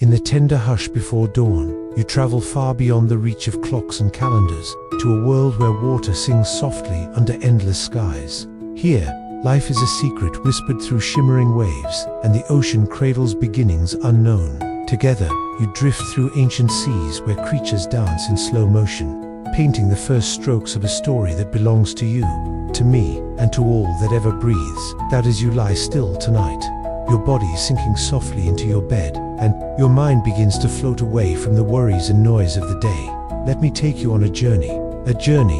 In the tender hush before dawn, you travel far beyond the reach of clocks and calendars, to a world where water sings softly under endless skies. Here, life is a secret whispered through shimmering waves, and the ocean cradles beginnings unknown. Together, you drift through ancient seas where creatures dance in slow motion, painting the first strokes of a story that belongs to you, to me, and to all that ever breathes. That as you lie still tonight, your body sinking softly into your bed, and your mind begins to float away from the worries and noise of the day. Let me take you on a journey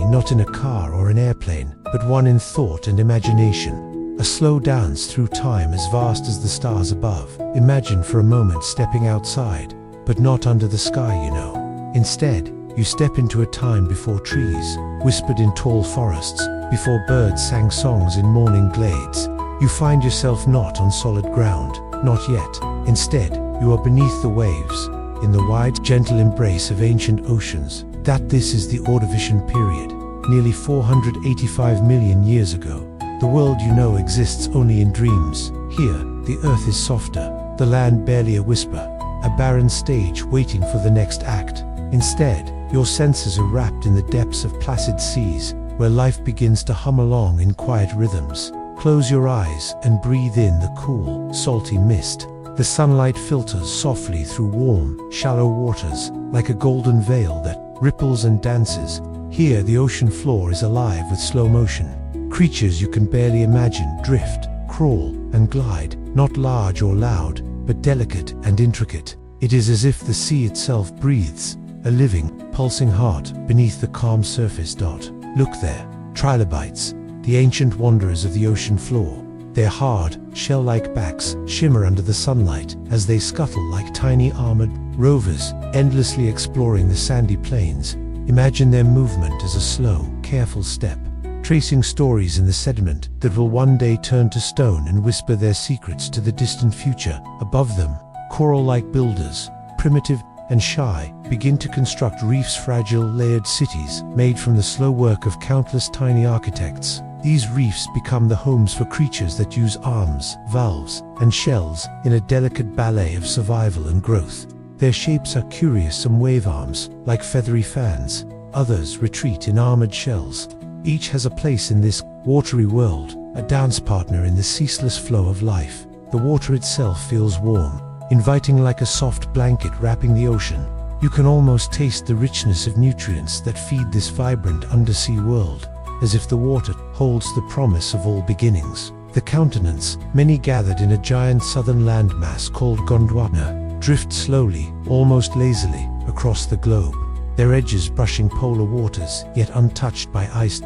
not in a car or an airplane, but one in thought and imagination. A slow dance through time as vast as the stars above. Imagine for a moment stepping outside, but not under the sky, you know. Instead, you step into a time before trees whispered in tall forests, before birds sang songs in morning glades. You find yourself not on solid ground, not yet. Instead, you are beneath the waves, in the wide, gentle embrace of ancient oceans. This is the Ordovician period, nearly 485 million years ago. The world you know exists only in dreams. Here, the earth is softer, the land barely a whisper, a barren stage waiting for the next act. Instead, your senses are wrapped in the depths of placid seas, where life begins to hum along in quiet rhythms. Close your eyes and breathe in the cool, salty mist. The sunlight filters softly through warm, shallow waters, like a golden veil that ripples and dances. Here, the ocean floor is alive with slow motion. Creatures you can barely imagine drift, crawl, and glide, not large or loud, but delicate and intricate. It is as if the sea itself breathes, a living, pulsing heart beneath the calm surface. Look there, trilobites, the ancient wanderers of the ocean floor. Their hard, shell-like backs shimmer under the sunlight as they scuttle like tiny armored rovers, endlessly exploring the sandy plains. Imagine their movement as a slow, careful step, tracing stories in the sediment that will one day turn to stone and whisper their secrets to the distant future. Above them, coral-like builders, primitive and shy, begin to construct reefs, fragile, layered cities made from the slow work of countless tiny architects. These reefs become the homes for creatures that use arms, valves, and shells in a delicate ballet of survival and growth. Their shapes are curious, some wave arms, like feathery fans. Others retreat in armored shells. Each has a place in this watery world, a dance partner in the ceaseless flow of life. The water itself feels warm, inviting like a soft blanket wrapping the ocean. You can almost taste the richness of nutrients that feed this vibrant undersea world, as if the water holds the promise of all beginnings. The continents, many gathered in a giant southern landmass called Gondwana, drift slowly, almost lazily, across the globe, their edges brushing polar waters, yet untouched by ice.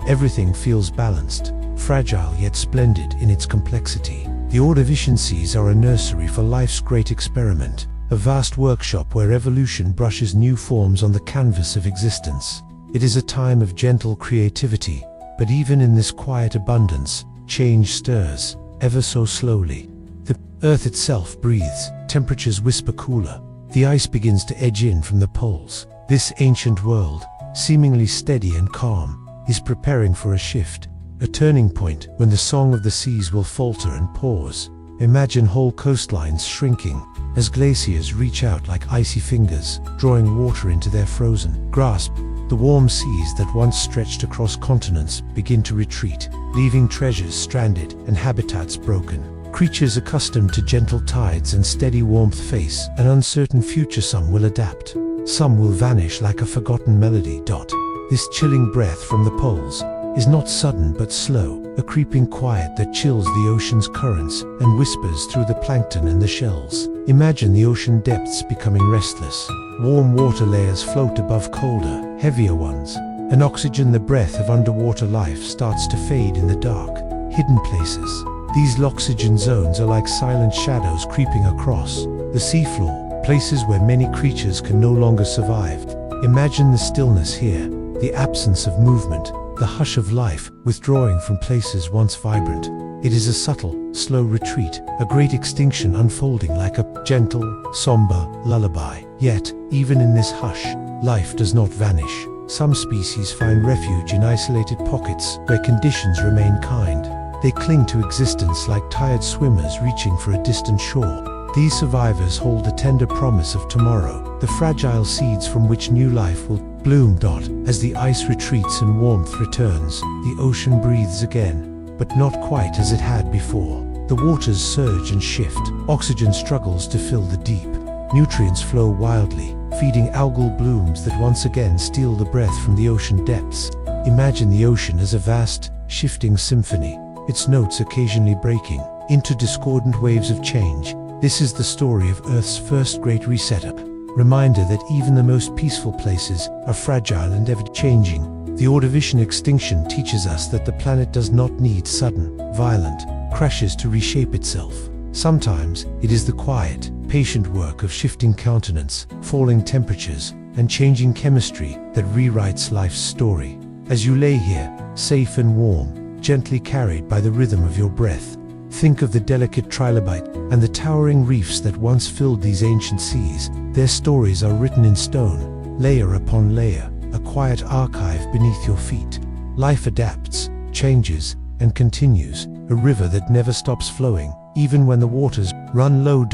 Everything feels balanced, fragile yet splendid in its complexity. The Ordovician seas are a nursery for life's great experiment, a vast workshop where evolution brushes new forms on the canvas of existence. It is a time of gentle creativity, but even in this quiet abundance, change stirs, ever so slowly. The earth itself breathes, temperatures whisper cooler, the ice begins to edge in from the poles. This ancient world, seemingly steady and calm, is preparing for a shift, a turning point when the song of the seas will falter and pause. Imagine whole coastlines shrinking, as glaciers reach out like icy fingers, drawing water into their frozen grasp. The warm seas that once stretched across continents begin to retreat, leaving treasures stranded and habitats broken. Creatures accustomed to gentle tides and steady warmth face an uncertain future. Some will adapt, some will vanish like a forgotten melody. This chilling breath from the poles is not sudden but slow, a creeping quiet that chills the ocean's currents and whispers through the plankton and the shells. Imagine the ocean depths becoming restless. Warm water layers float above colder, heavier ones, and oxygen, the breath of underwater life, starts to fade in the dark, hidden places. These oxygen zones are like silent shadows creeping across the seafloor, places where many creatures can no longer survive. Imagine the stillness here, the absence of movement, the hush of life withdrawing from places once vibrant. It is a subtle, slow retreat, a great extinction unfolding like a gentle, somber lullaby. Yet, even in this hush, life does not vanish. Some species find refuge in isolated pockets where conditions remain kind. They cling to existence like tired swimmers reaching for a distant shore. These survivors hold the tender promise of tomorrow, the fragile seeds from which new life will bloom. As the ice retreats and warmth returns, the ocean breathes again, but not quite as it had before. The waters surge and shift, oxygen struggles to fill the deep. Nutrients flow wildly, feeding algal blooms that once again steal the breath from the ocean depths. Imagine the ocean as a vast, shifting symphony, its notes occasionally breaking into discordant waves of change. This is the story of Earth's first great reset-up. Reminder that even the most peaceful places are fragile and ever-changing. The Ordovician extinction teaches us that the planet does not need sudden, violent crashes to reshape itself. Sometimes it is the quiet, patient work of shifting continents, falling temperatures, and changing chemistry that rewrites life's story. As you lay here, safe and warm, gently carried by the rhythm of your breath, think of the delicate trilobite and the towering reefs that once filled these ancient seas. Their stories are written in stone, layer upon layer, a quiet archive beneath your feet. Life adapts, changes, and continues, a river that never stops flowing, even when the waters run low.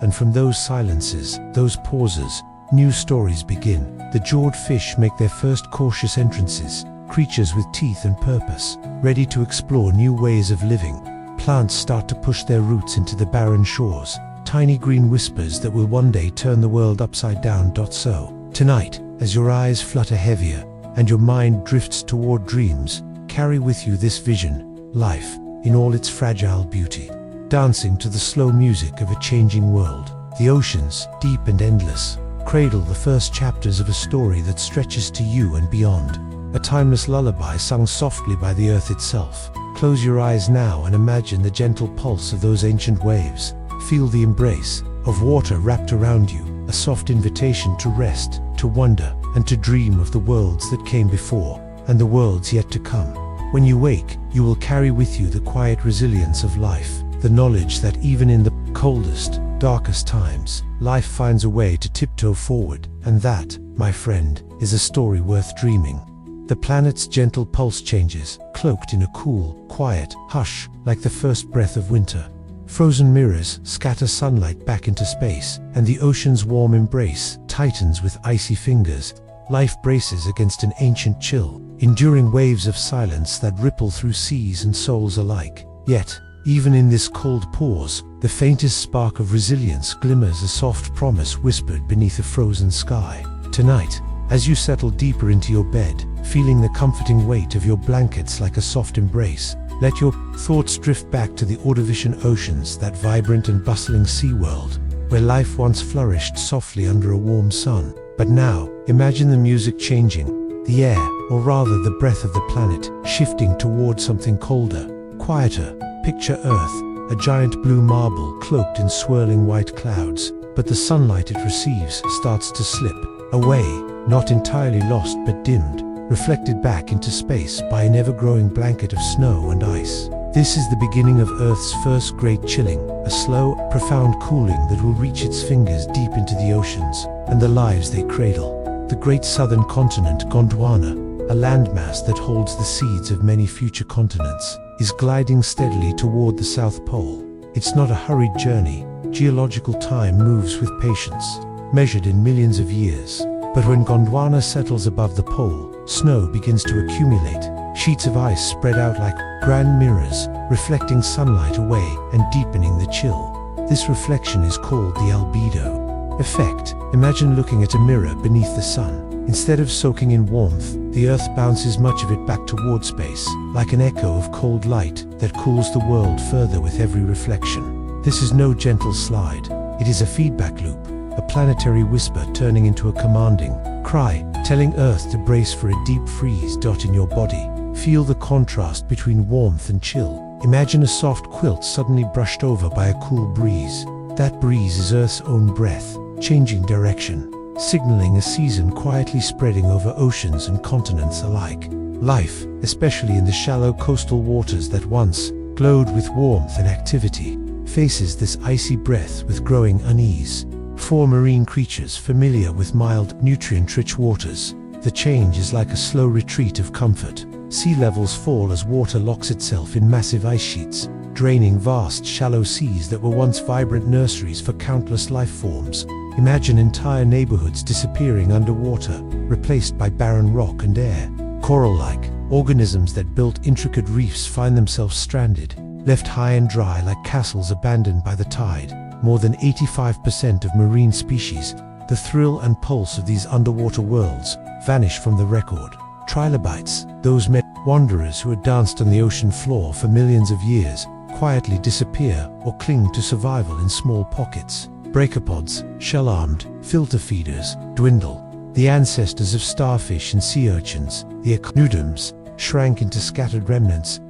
And from those silences, those pauses, new stories begin. The jawed fish make their first cautious entrances, creatures with teeth and purpose, ready to explore new ways of living. Plants start to push their roots into the barren shores, tiny green whispers that will one day turn the world upside down. So, tonight, as your eyes flutter heavier and your mind drifts toward dreams, carry with you this vision, life, in all its fragile beauty, dancing to the slow music of a changing world. The oceans, deep and endless, cradle the first chapters of a story that stretches to you and beyond. A timeless lullaby sung softly by the earth itself. Close your eyes now and imagine the gentle pulse of those ancient waves. Feel the embrace of water wrapped around you, a soft invitation to rest, to wonder, and to dream of the worlds that came before, and the worlds yet to come. When you wake, you will carry with you the quiet resilience of life, the knowledge that even in the coldest, darkest times, life finds a way to tiptoe forward, and that, my friend, is a story worth dreaming. The planet's gentle pulse changes, cloaked in a cool, quiet hush, like the first breath of winter. Frozen mirrors scatter sunlight back into space, and the ocean's warm embrace tightens with icy fingers. Life braces against an ancient chill, enduring waves of silence that ripple through seas and souls alike. Yet, even in this cold pause, the faintest spark of resilience glimmers, a soft promise whispered beneath a frozen sky. Tonight, as you settle deeper into your bed, feeling the comforting weight of your blankets like a soft embrace, let your thoughts drift back to the Ordovician oceans, that vibrant and bustling sea world, where life once flourished softly under a warm sun. But now, imagine the music changing, the air, or rather the breath of the planet, shifting toward something colder, quieter. Picture Earth, a giant blue marble cloaked in swirling white clouds, but the sunlight it receives starts to slip away, not entirely lost but dimmed, reflected back into space by an ever-growing blanket of snow and ice. This is the beginning of Earth's first great chilling, a slow, profound cooling that will reach its fingers deep into the oceans and the lives they cradle. The great southern continent, Gondwana, a landmass that holds the seeds of many future continents, is gliding steadily toward the South Pole. It's not a hurried journey. Geological time moves with patience, measured in millions of years. But when Gondwana settles above the pole, snow begins to accumulate. Sheets of ice spread out like grand mirrors, reflecting sunlight away and deepening the chill. This reflection is called the albedo effect. Imagine looking at a mirror beneath the sun. Instead of soaking in warmth, the Earth bounces much of it back toward space, like an echo of cold light that cools the world further with every reflection. This is no gentle slide. It is a feedback loop, a planetary whisper turning into a commanding cry, telling Earth to brace for a deep freeze. In your body, feel the contrast between warmth and chill. Imagine a soft quilt suddenly brushed over by a cool breeze. That breeze is Earth's own breath, changing direction, signaling a season quietly spreading over oceans and continents alike. Life, especially in the shallow coastal waters that once glowed with warmth and activity, faces this icy breath with growing unease. For marine creatures familiar with mild, nutrient-rich waters, the change is like a slow retreat of comfort. Sea levels fall as water locks itself in massive ice sheets, draining vast shallow seas that were once vibrant nurseries for countless life forms. Imagine entire neighborhoods disappearing underwater, replaced by barren rock and air. Coral-like organisms that built intricate reefs find themselves stranded, left high and dry like castles abandoned by the tide. More than 85% of marine species, the thrill and pulse of these underwater worlds, vanish from the record. Trilobites, those wanderers who had danced on the ocean floor for millions of years, quietly disappear or cling to survival in small pockets. Brachiopods, shell-armed, filter feeders, dwindle. The ancestors of starfish and sea urchins, the echinoderms, shrank into scattered remnants.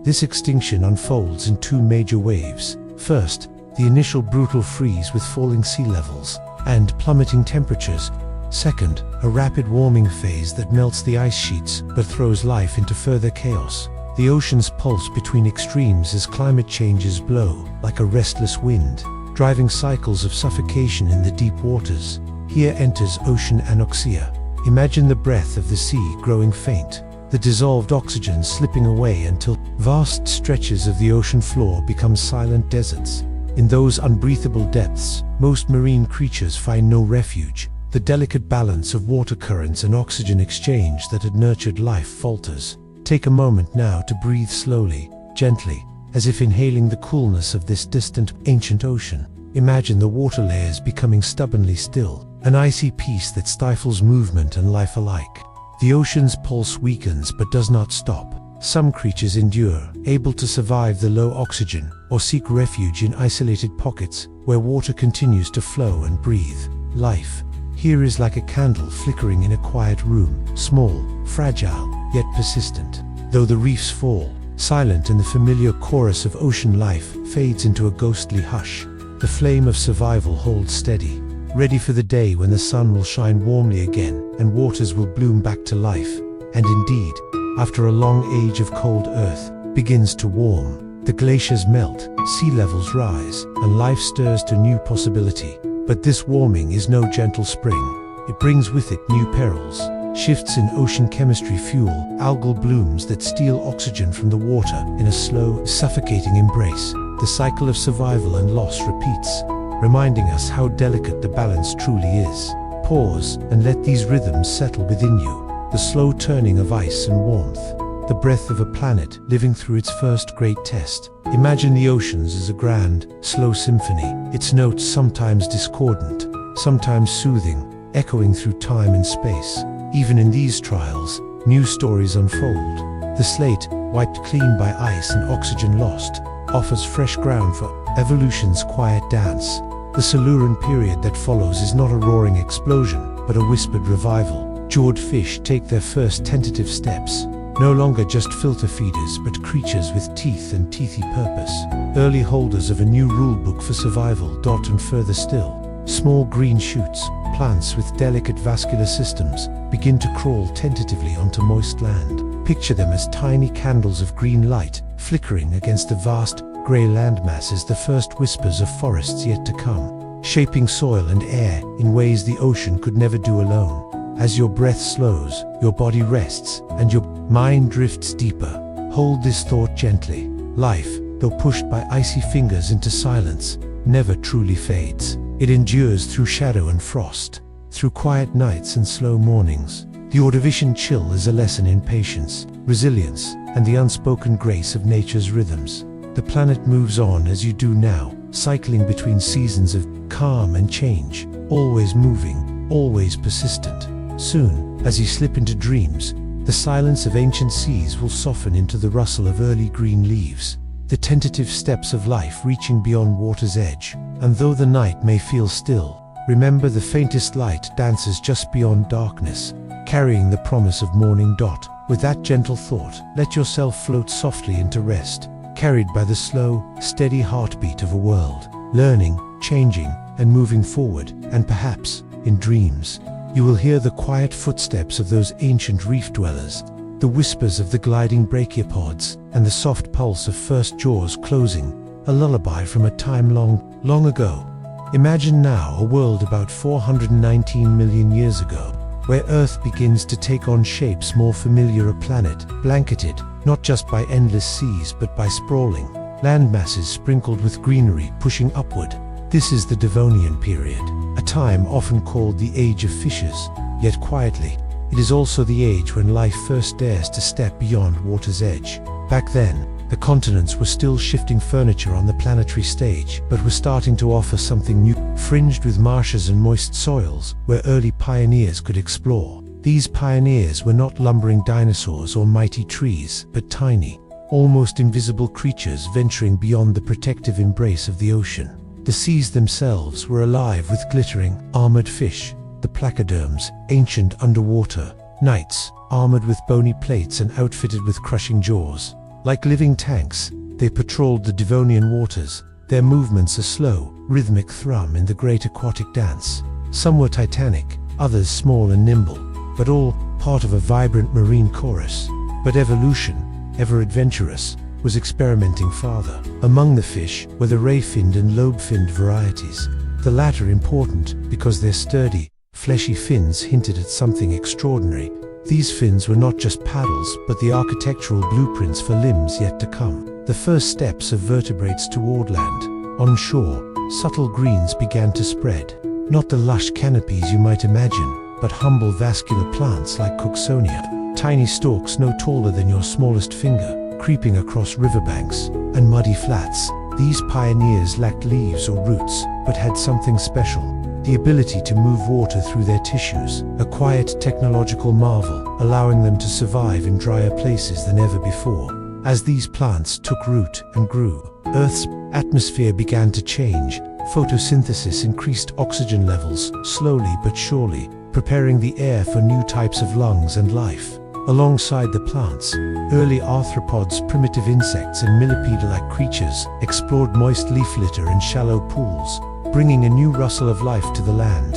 This extinction unfolds in two major waves. First, the initial brutal freeze with falling sea levels and plummeting temperatures. Second, a rapid warming phase that melts the ice sheets but throws life into further chaos. The oceans pulse between extremes as climate changes blow like a restless wind, driving cycles of suffocation in the deep waters. Here enters ocean anoxia. Imagine the breath of the sea growing faint, the dissolved oxygen slipping away until vast stretches of the ocean floor become silent deserts. In those unbreathable depths, most marine creatures find no refuge. The delicate balance of water currents and oxygen exchange that had nurtured life falters. Take a moment now to breathe slowly, gently, as if inhaling the coolness of this distant, ancient ocean. Imagine the water layers becoming stubbornly still, an icy peace that stifles movement and life alike. The ocean's pulse weakens but does not stop. Some creatures endure, able to survive the low oxygen, or seek refuge in isolated pockets where water continues to flow and breathe. Life here is like a candle flickering in a quiet room, small, fragile, yet persistent. Though the reefs fall, silent in the familiar chorus of ocean life fades into a ghostly hush. The flame of survival holds steady, ready for the day when the sun will shine warmly again and waters will bloom back to life. And indeed, after a long age of cold earth begins to warm, the glaciers melt, sea levels rise, and life stirs to new possibility. But this warming is no gentle spring. It brings with it new perils. Shifts in ocean chemistry fuel algal blooms that steal oxygen from the water in a slow, suffocating embrace. The cycle of survival and loss repeats, reminding us how delicate the balance truly is. Pause and let these rhythms settle within you. The slow turning of ice and warmth, the breath of a planet living through its first great test. Imagine the oceans as a grand, slow symphony, its notes sometimes discordant, sometimes soothing, echoing through time and space. Even in these trials, new stories unfold. The slate, wiped clean by ice and oxygen lost, offers fresh ground for evolution's quiet dance. The Silurian period that follows is not a roaring explosion, but a whispered revival. Jawed fish take their first tentative steps, no longer just filter feeders but creatures with teeth and teethy purpose, early holders of a new rulebook for survival. And further still, small green shoots, plants with delicate vascular systems, begin to crawl tentatively onto moist land. Picture them as tiny candles of green light, flickering against the vast, grey landmass as the first whispers of forests yet to come, shaping soil and air in ways the ocean could never do alone. As your breath slows, your body rests, and your mind drifts deeper, hold this thought gently. Life, though pushed by icy fingers into silence, never truly fades. It endures through shadow and frost, through quiet nights and slow mornings. The Ordovician chill is a lesson in patience, resilience, and the unspoken grace of nature's rhythms. The planet moves on as you do now, cycling between seasons of calm and change, always moving, always persistent. Soon, as you slip into dreams, the silence of ancient seas will soften into the rustle of early green leaves, the tentative steps of life reaching beyond water's edge. And though the night may feel still, remember the faintest light dances just beyond darkness, carrying the promise of morning. With that gentle thought, let yourself float softly into rest, carried by the slow, steady heartbeat of a world, learning, changing, and moving forward. And perhaps, in dreams, you will hear the quiet footsteps of those ancient reef dwellers, the whispers of the gliding brachiopods, and the soft pulse of first jaws closing, a lullaby from a time long, long ago. Imagine now a world about 419 million years ago, where Earth begins to take on shapes more familiar, a planet blanketed not just by endless seas but by sprawling, landmasses sprinkled with greenery pushing upward. This is the Devonian period, a time often called the Age of Fishes, yet quietly, it is also the age when life first dares to step beyond water's edge. Back then, the continents were still shifting furniture on the planetary stage, but were starting to offer something new, fringed with marshes and moist soils, where early pioneers could explore. These pioneers were not lumbering dinosaurs or mighty trees, but tiny, almost invisible creatures venturing beyond the protective embrace of the ocean. The seas themselves were alive with glittering, armored fish, the placoderms, ancient underwater knights, armored with bony plates and outfitted with crushing jaws. Like living tanks, they patrolled the Devonian waters, their movements a slow, rhythmic thrum in the great aquatic dance. Some were titanic, others small and nimble, but all part of a vibrant marine chorus. But evolution, ever adventurous, was experimenting farther. Among the fish were the ray-finned and lobe-finned varieties, the latter important because their sturdy, fleshy fins hinted at something extraordinary. These fins were not just paddles, but the architectural blueprints for limbs yet to come. The first steps of vertebrates toward land. On shore, subtle greens began to spread. Not the lush canopies you might imagine, but humble vascular plants like Cooksonia. Tiny stalks no taller than your smallest finger, creeping across riverbanks and muddy flats. These pioneers lacked leaves or roots, but had something special. The ability to move water through their tissues, a quiet technological marvel, allowing them to survive in drier places than ever before. As these plants took root and grew, Earth's atmosphere began to change. Photosynthesis increased oxygen levels, slowly but surely, preparing the air for new types of lungs and life. Alongside the plants, early arthropods, primitive insects and millipede-like creatures explored moist leaf litter and shallow pools, bringing a new rustle of life to the land.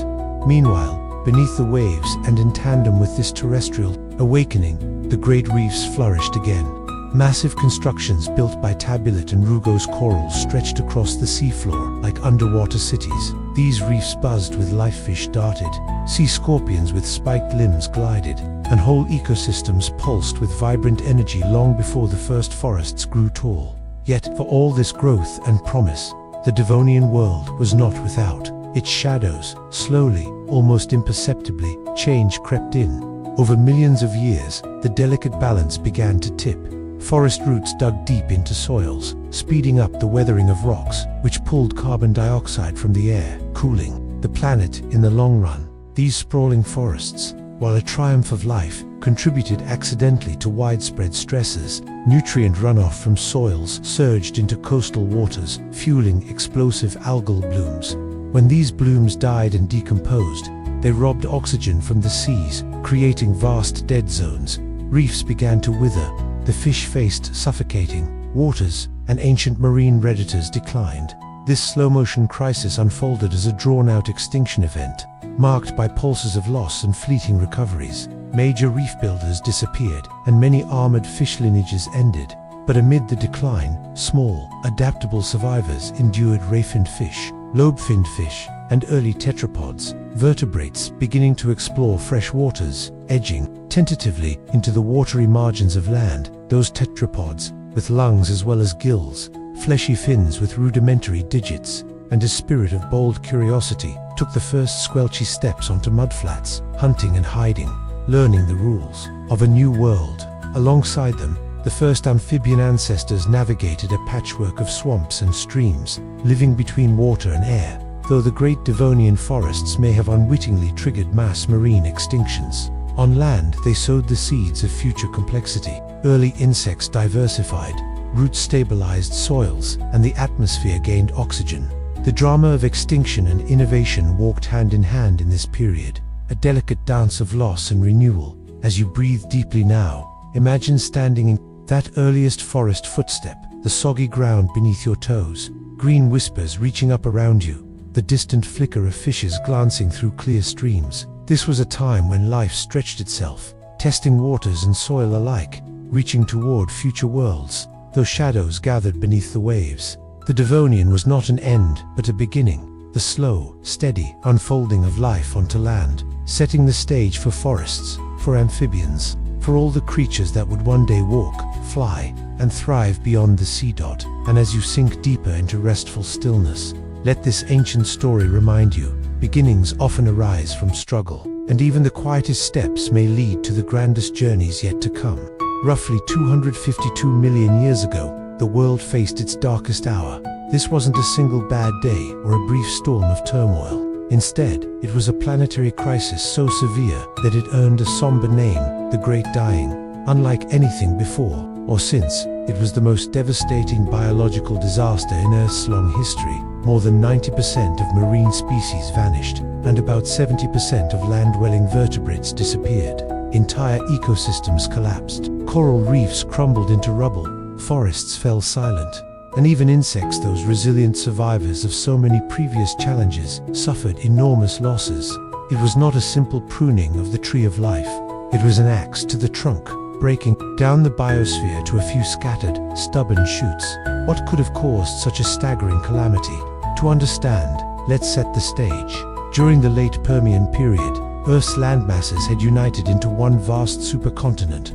Meanwhile, beneath the waves and in tandem with this terrestrial awakening, the great reefs flourished again. Massive constructions built by tabulate and rugose corals stretched across the seafloor like underwater cities. These reefs buzzed with life. Fish darted, sea scorpions with spiked limbs glided, and whole ecosystems pulsed with vibrant energy long before the first forests grew tall. Yet, for all this growth and promise, the Devonian world was not without its shadows. Slowly, almost imperceptibly, change crept in. Over millions of years, the delicate balance began to tip. Forest roots dug deep into soils, speeding up the weathering of rocks, which pulled carbon dioxide from the air, cooling the planet in the long run. These sprawling forests, while a triumph of life, contributed accidentally to widespread stresses. Nutrient runoff from soils surged into coastal waters, fueling explosive algal blooms. When these blooms died and decomposed, they robbed oxygen from the seas, creating vast dead zones. Reefs began to wither, the fish faced suffocating waters, and ancient marine predators declined. This slow-motion crisis unfolded as a drawn-out extinction event, marked by pulses of loss and fleeting recoveries. Major reef builders disappeared, and many armored fish lineages ended. But amid the decline, small, adaptable survivors endured ray-finned fish, lobe-finned fish, and early tetrapods, vertebrates beginning to explore fresh waters, edging tentatively into the watery margins of land. Those tetrapods, with lungs as well as gills, fleshy fins with rudimentary digits, and a spirit of bold curiosity, took the first squelchy steps onto mudflats, hunting and hiding, learning the rules of a new world. Alongside them, the first amphibian ancestors navigated a patchwork of swamps and streams, living between water and air, though the great Devonian forests may have unwittingly triggered mass marine extinctions. On land, they sowed the seeds of future complexity. Early insects diversified, roots stabilized soils, and the atmosphere gained oxygen. The drama of extinction and innovation walked hand in hand in this period, a delicate dance of loss and renewal. As you breathe deeply now, imagine standing in that earliest forest footstep, the soggy ground beneath your toes, green whispers reaching up around you, the distant flicker of fishes glancing through clear streams. This was a time when life stretched itself, testing waters and soil alike, reaching toward future worlds, though shadows gathered beneath the waves. The Devonian was not an end, but a beginning, the slow, steady unfolding of life onto land, setting the stage for forests, for amphibians, for all the creatures that would one day walk, fly, and thrive beyond the sea dot. And as you sink deeper into restful stillness, let this ancient story remind you, beginnings often arise from struggle, and even the quietest steps may lead to the grandest journeys yet to come. Roughly 252 million years ago, the world faced its darkest hour. This wasn't a single bad day or a brief storm of turmoil. Instead, it was a planetary crisis so severe that it earned a somber name, the Great Dying. Unlike anything before or since, it was the most devastating biological disaster in Earth's long history. More than 90% of marine species vanished, and about 70% of land-dwelling vertebrates disappeared. Entire ecosystems collapsed, coral reefs crumbled into rubble, forests fell silent, and even insects, those resilient survivors of so many previous challenges, suffered enormous losses. It was not a simple pruning of the tree of life. It was an axe to the trunk, breaking down the biosphere to a few scattered, stubborn shoots. What could have caused such a staggering calamity? To understand, let's set the stage. During the late Permian period, Earth's landmasses had united into one vast supercontinent,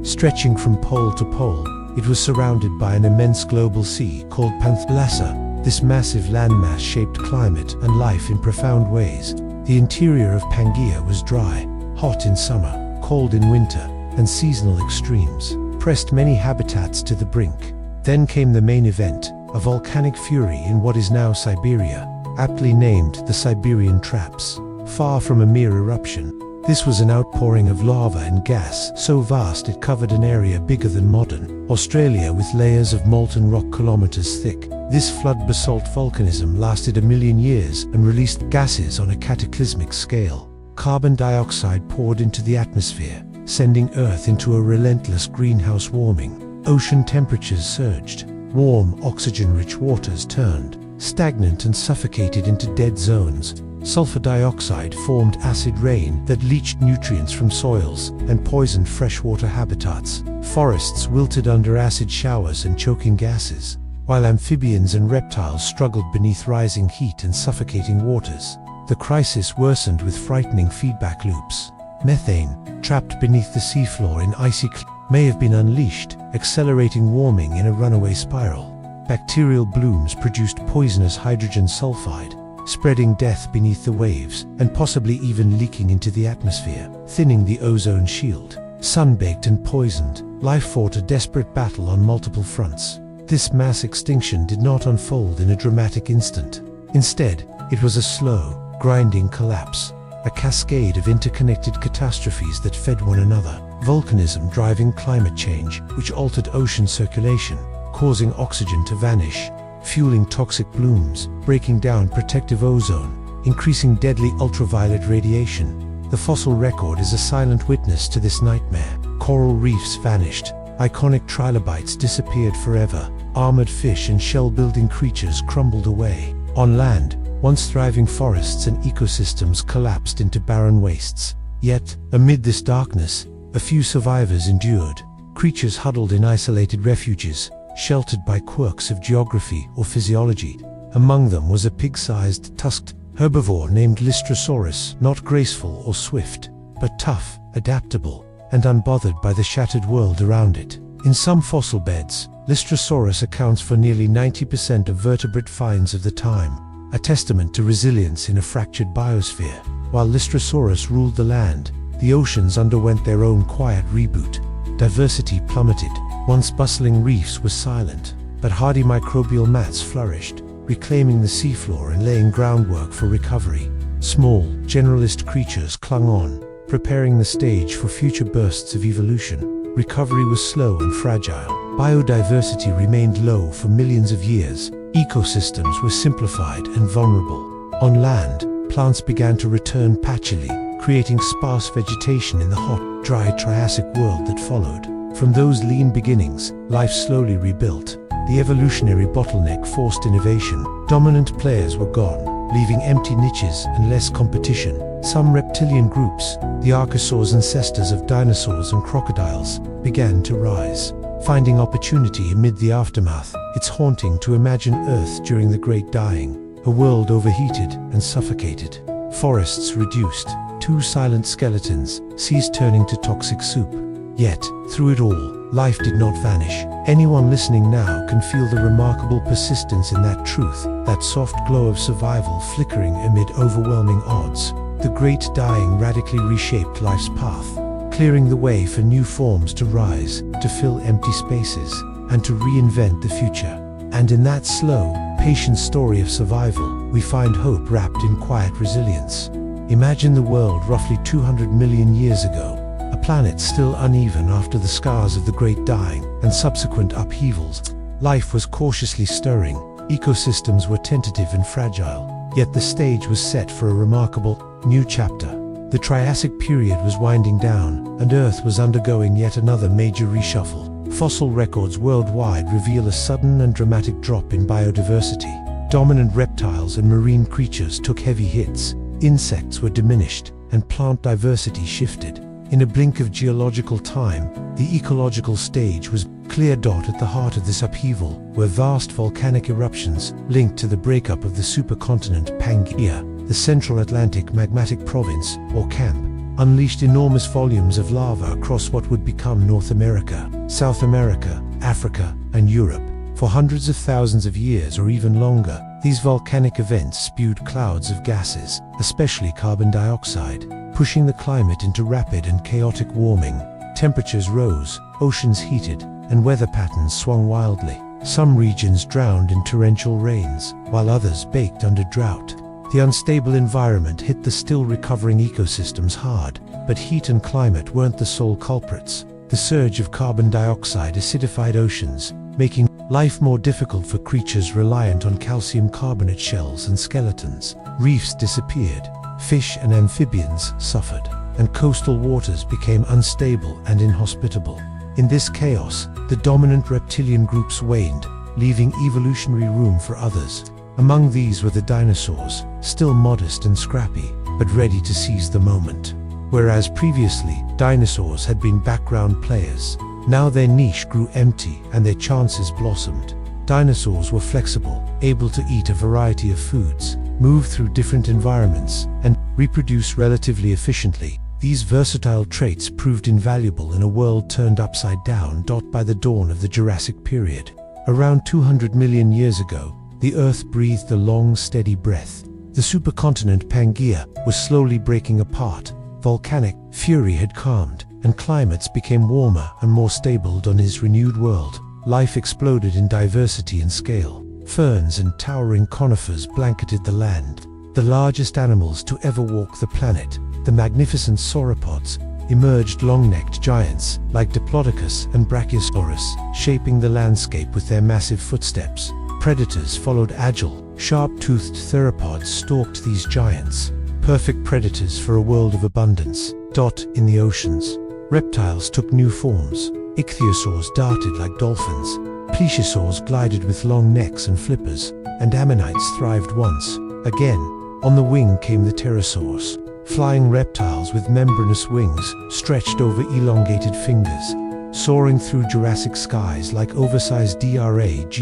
stretching from pole to pole. It was surrounded by an immense global sea called Pangaea. This massive landmass shaped climate and life in profound ways. The interior of Pangaea was dry, hot in summer, cold in winter, and seasonal extremes pressed many habitats to the brink. Then came the main event, a volcanic fury in what is now Siberia, aptly named the Siberian Traps. Far from a mere eruption, this was an outpouring of lava and gas so vast it covered an area bigger than modern Australia with layers of molten rock kilometers thick. This flood basalt volcanism lasted 1 million years and released gases on a cataclysmic scale. Carbon dioxide poured into the atmosphere, sending Earth into a relentless greenhouse warming. Ocean temperatures surged. Warm, oxygen-rich waters turned stagnant and suffocated into dead zones. Sulfur dioxide formed acid rain that leached nutrients from soils and poisoned freshwater habitats. Forests wilted under acid showers and choking gases, while amphibians and reptiles struggled beneath rising heat and suffocating waters. The crisis worsened with frightening feedback loops. Methane, trapped beneath the seafloor in icy may have been unleashed, accelerating warming in a runaway spiral. Bacterial blooms produced poisonous hydrogen sulfide, spreading death beneath the waves and possibly even leaking into the atmosphere, thinning the ozone shield. Sun-baked and poisoned, life fought a desperate battle on multiple fronts. This mass extinction did not unfold in a dramatic instant. Instead, it was a slow, grinding collapse, a cascade of interconnected catastrophes that fed one another. Volcanism driving climate change, which altered ocean circulation, causing oxygen to vanish, fueling toxic blooms, breaking down protective ozone, increasing deadly ultraviolet radiation. The fossil record is a silent witness to this nightmare. Coral reefs vanished, iconic trilobites disappeared forever, armored fish and shell-building creatures crumbled away. On land, once thriving forests and ecosystems collapsed into barren wastes. Yet, amid this darkness, a few survivors endured. Creatures huddled in isolated refuges, sheltered by quirks of geography or physiology. Among them was a pig-sized, tusked herbivore named Lystrosaurus, not graceful or swift, but tough, adaptable, and unbothered by the shattered world around it. In some fossil beds, Lystrosaurus accounts for nearly 90% of vertebrate finds of the time, a testament to resilience in a fractured biosphere. While Lystrosaurus ruled the land, the oceans underwent their own quiet reboot. Diversity plummeted. Once bustling reefs were silent, but hardy microbial mats flourished, reclaiming the seafloor and laying groundwork for recovery. Small, generalist creatures clung on, preparing the stage for future bursts of evolution. Recovery was slow and fragile. Biodiversity remained low for millions of years. Ecosystems were simplified and vulnerable. On land, plants began to return patchily, creating sparse vegetation in the hot, dry Triassic world that followed. From those lean beginnings, life slowly rebuilt. The evolutionary bottleneck forced innovation. Dominant players were gone, leaving empty niches and less competition. Some reptilian groups, the archosaurs, ancestors of dinosaurs and crocodiles, began to rise, finding opportunity amid the aftermath. It's haunting to imagine Earth during the Great Dying, a world overheated and suffocated. Forests reduced, two silent skeletons, seas turning to toxic soup. Yet, through it all, life did not vanish. Anyone listening now can feel the remarkable persistence in that truth, that soft glow of survival flickering amid overwhelming odds. The great dying radically reshaped life's path, clearing the way for new forms to rise, to fill empty spaces, and to reinvent the future. And in that slow, patient story of survival, we find hope wrapped in quiet resilience. Imagine the world roughly 200 million years ago, a planet still uneven after the scars of the great dying and subsequent upheavals. Life was cautiously stirring, ecosystems were tentative and fragile, yet the stage was set for a remarkable, new chapter. The Triassic period was winding down, and Earth was undergoing yet another major reshuffle. Fossil records worldwide reveal a sudden and dramatic drop in biodiversity. Dominant reptiles and marine creatures took heavy hits, insects were diminished, and plant diversity shifted. In a blink of geological time, the ecological stage was clear dot at the heart of this upheaval, where vast volcanic eruptions, linked to the breakup of the supercontinent Pangaea, the Central Atlantic Magmatic Province, or CAMP, unleashed enormous volumes of lava across what would become North America, South America, Africa, and Europe. For hundreds of thousands of years or even longer, these volcanic events spewed clouds of gases, especially carbon dioxide, pushing the climate into rapid and chaotic warming. Temperatures rose, oceans heated, and weather patterns swung wildly. Some regions drowned in torrential rains, while others baked under drought. The unstable environment hit the still recovering ecosystems hard, but heat and climate weren't the sole culprits. The surge of carbon dioxide acidified oceans, making life more difficult for creatures reliant on calcium carbonate shells and skeletons. Reefs disappeared, fish and amphibians suffered, and coastal waters became unstable and inhospitable. In this chaos, the dominant reptilian groups waned, leaving evolutionary room for others. Among these were the dinosaurs, still modest and scrappy, but ready to seize the moment. Whereas previously, dinosaurs had been background players, now their niche grew empty and their chances blossomed. Dinosaurs were flexible, able to eat a variety of foods, move through different environments, and reproduce relatively efficiently. These versatile traits proved invaluable in a world turned upside down by the dawn of the Jurassic period. Around 200 million years ago, the Earth breathed a long, steady breath. The supercontinent Pangaea was slowly breaking apart, volcanic fury had calmed, and climates became warmer and more stable on his renewed world. Life exploded in diversity and scale. Ferns and towering conifers blanketed the land. The largest animals to ever walk the planet, the magnificent sauropods, emerged long-necked giants like Diplodocus and Brachiosaurus, shaping the landscape with their massive footsteps. Predators followed agile, sharp-toothed theropods stalked these giants, perfect predators for a world of abundance. In the oceans, reptiles took new forms. Ichthyosaurs darted like dolphins, plesiosaurs glided with long necks and flippers, and ammonites thrived once. Again, on the wing came the pterosaurs, flying reptiles with membranous wings stretched over elongated fingers, soaring through Jurassic skies like oversized dragons.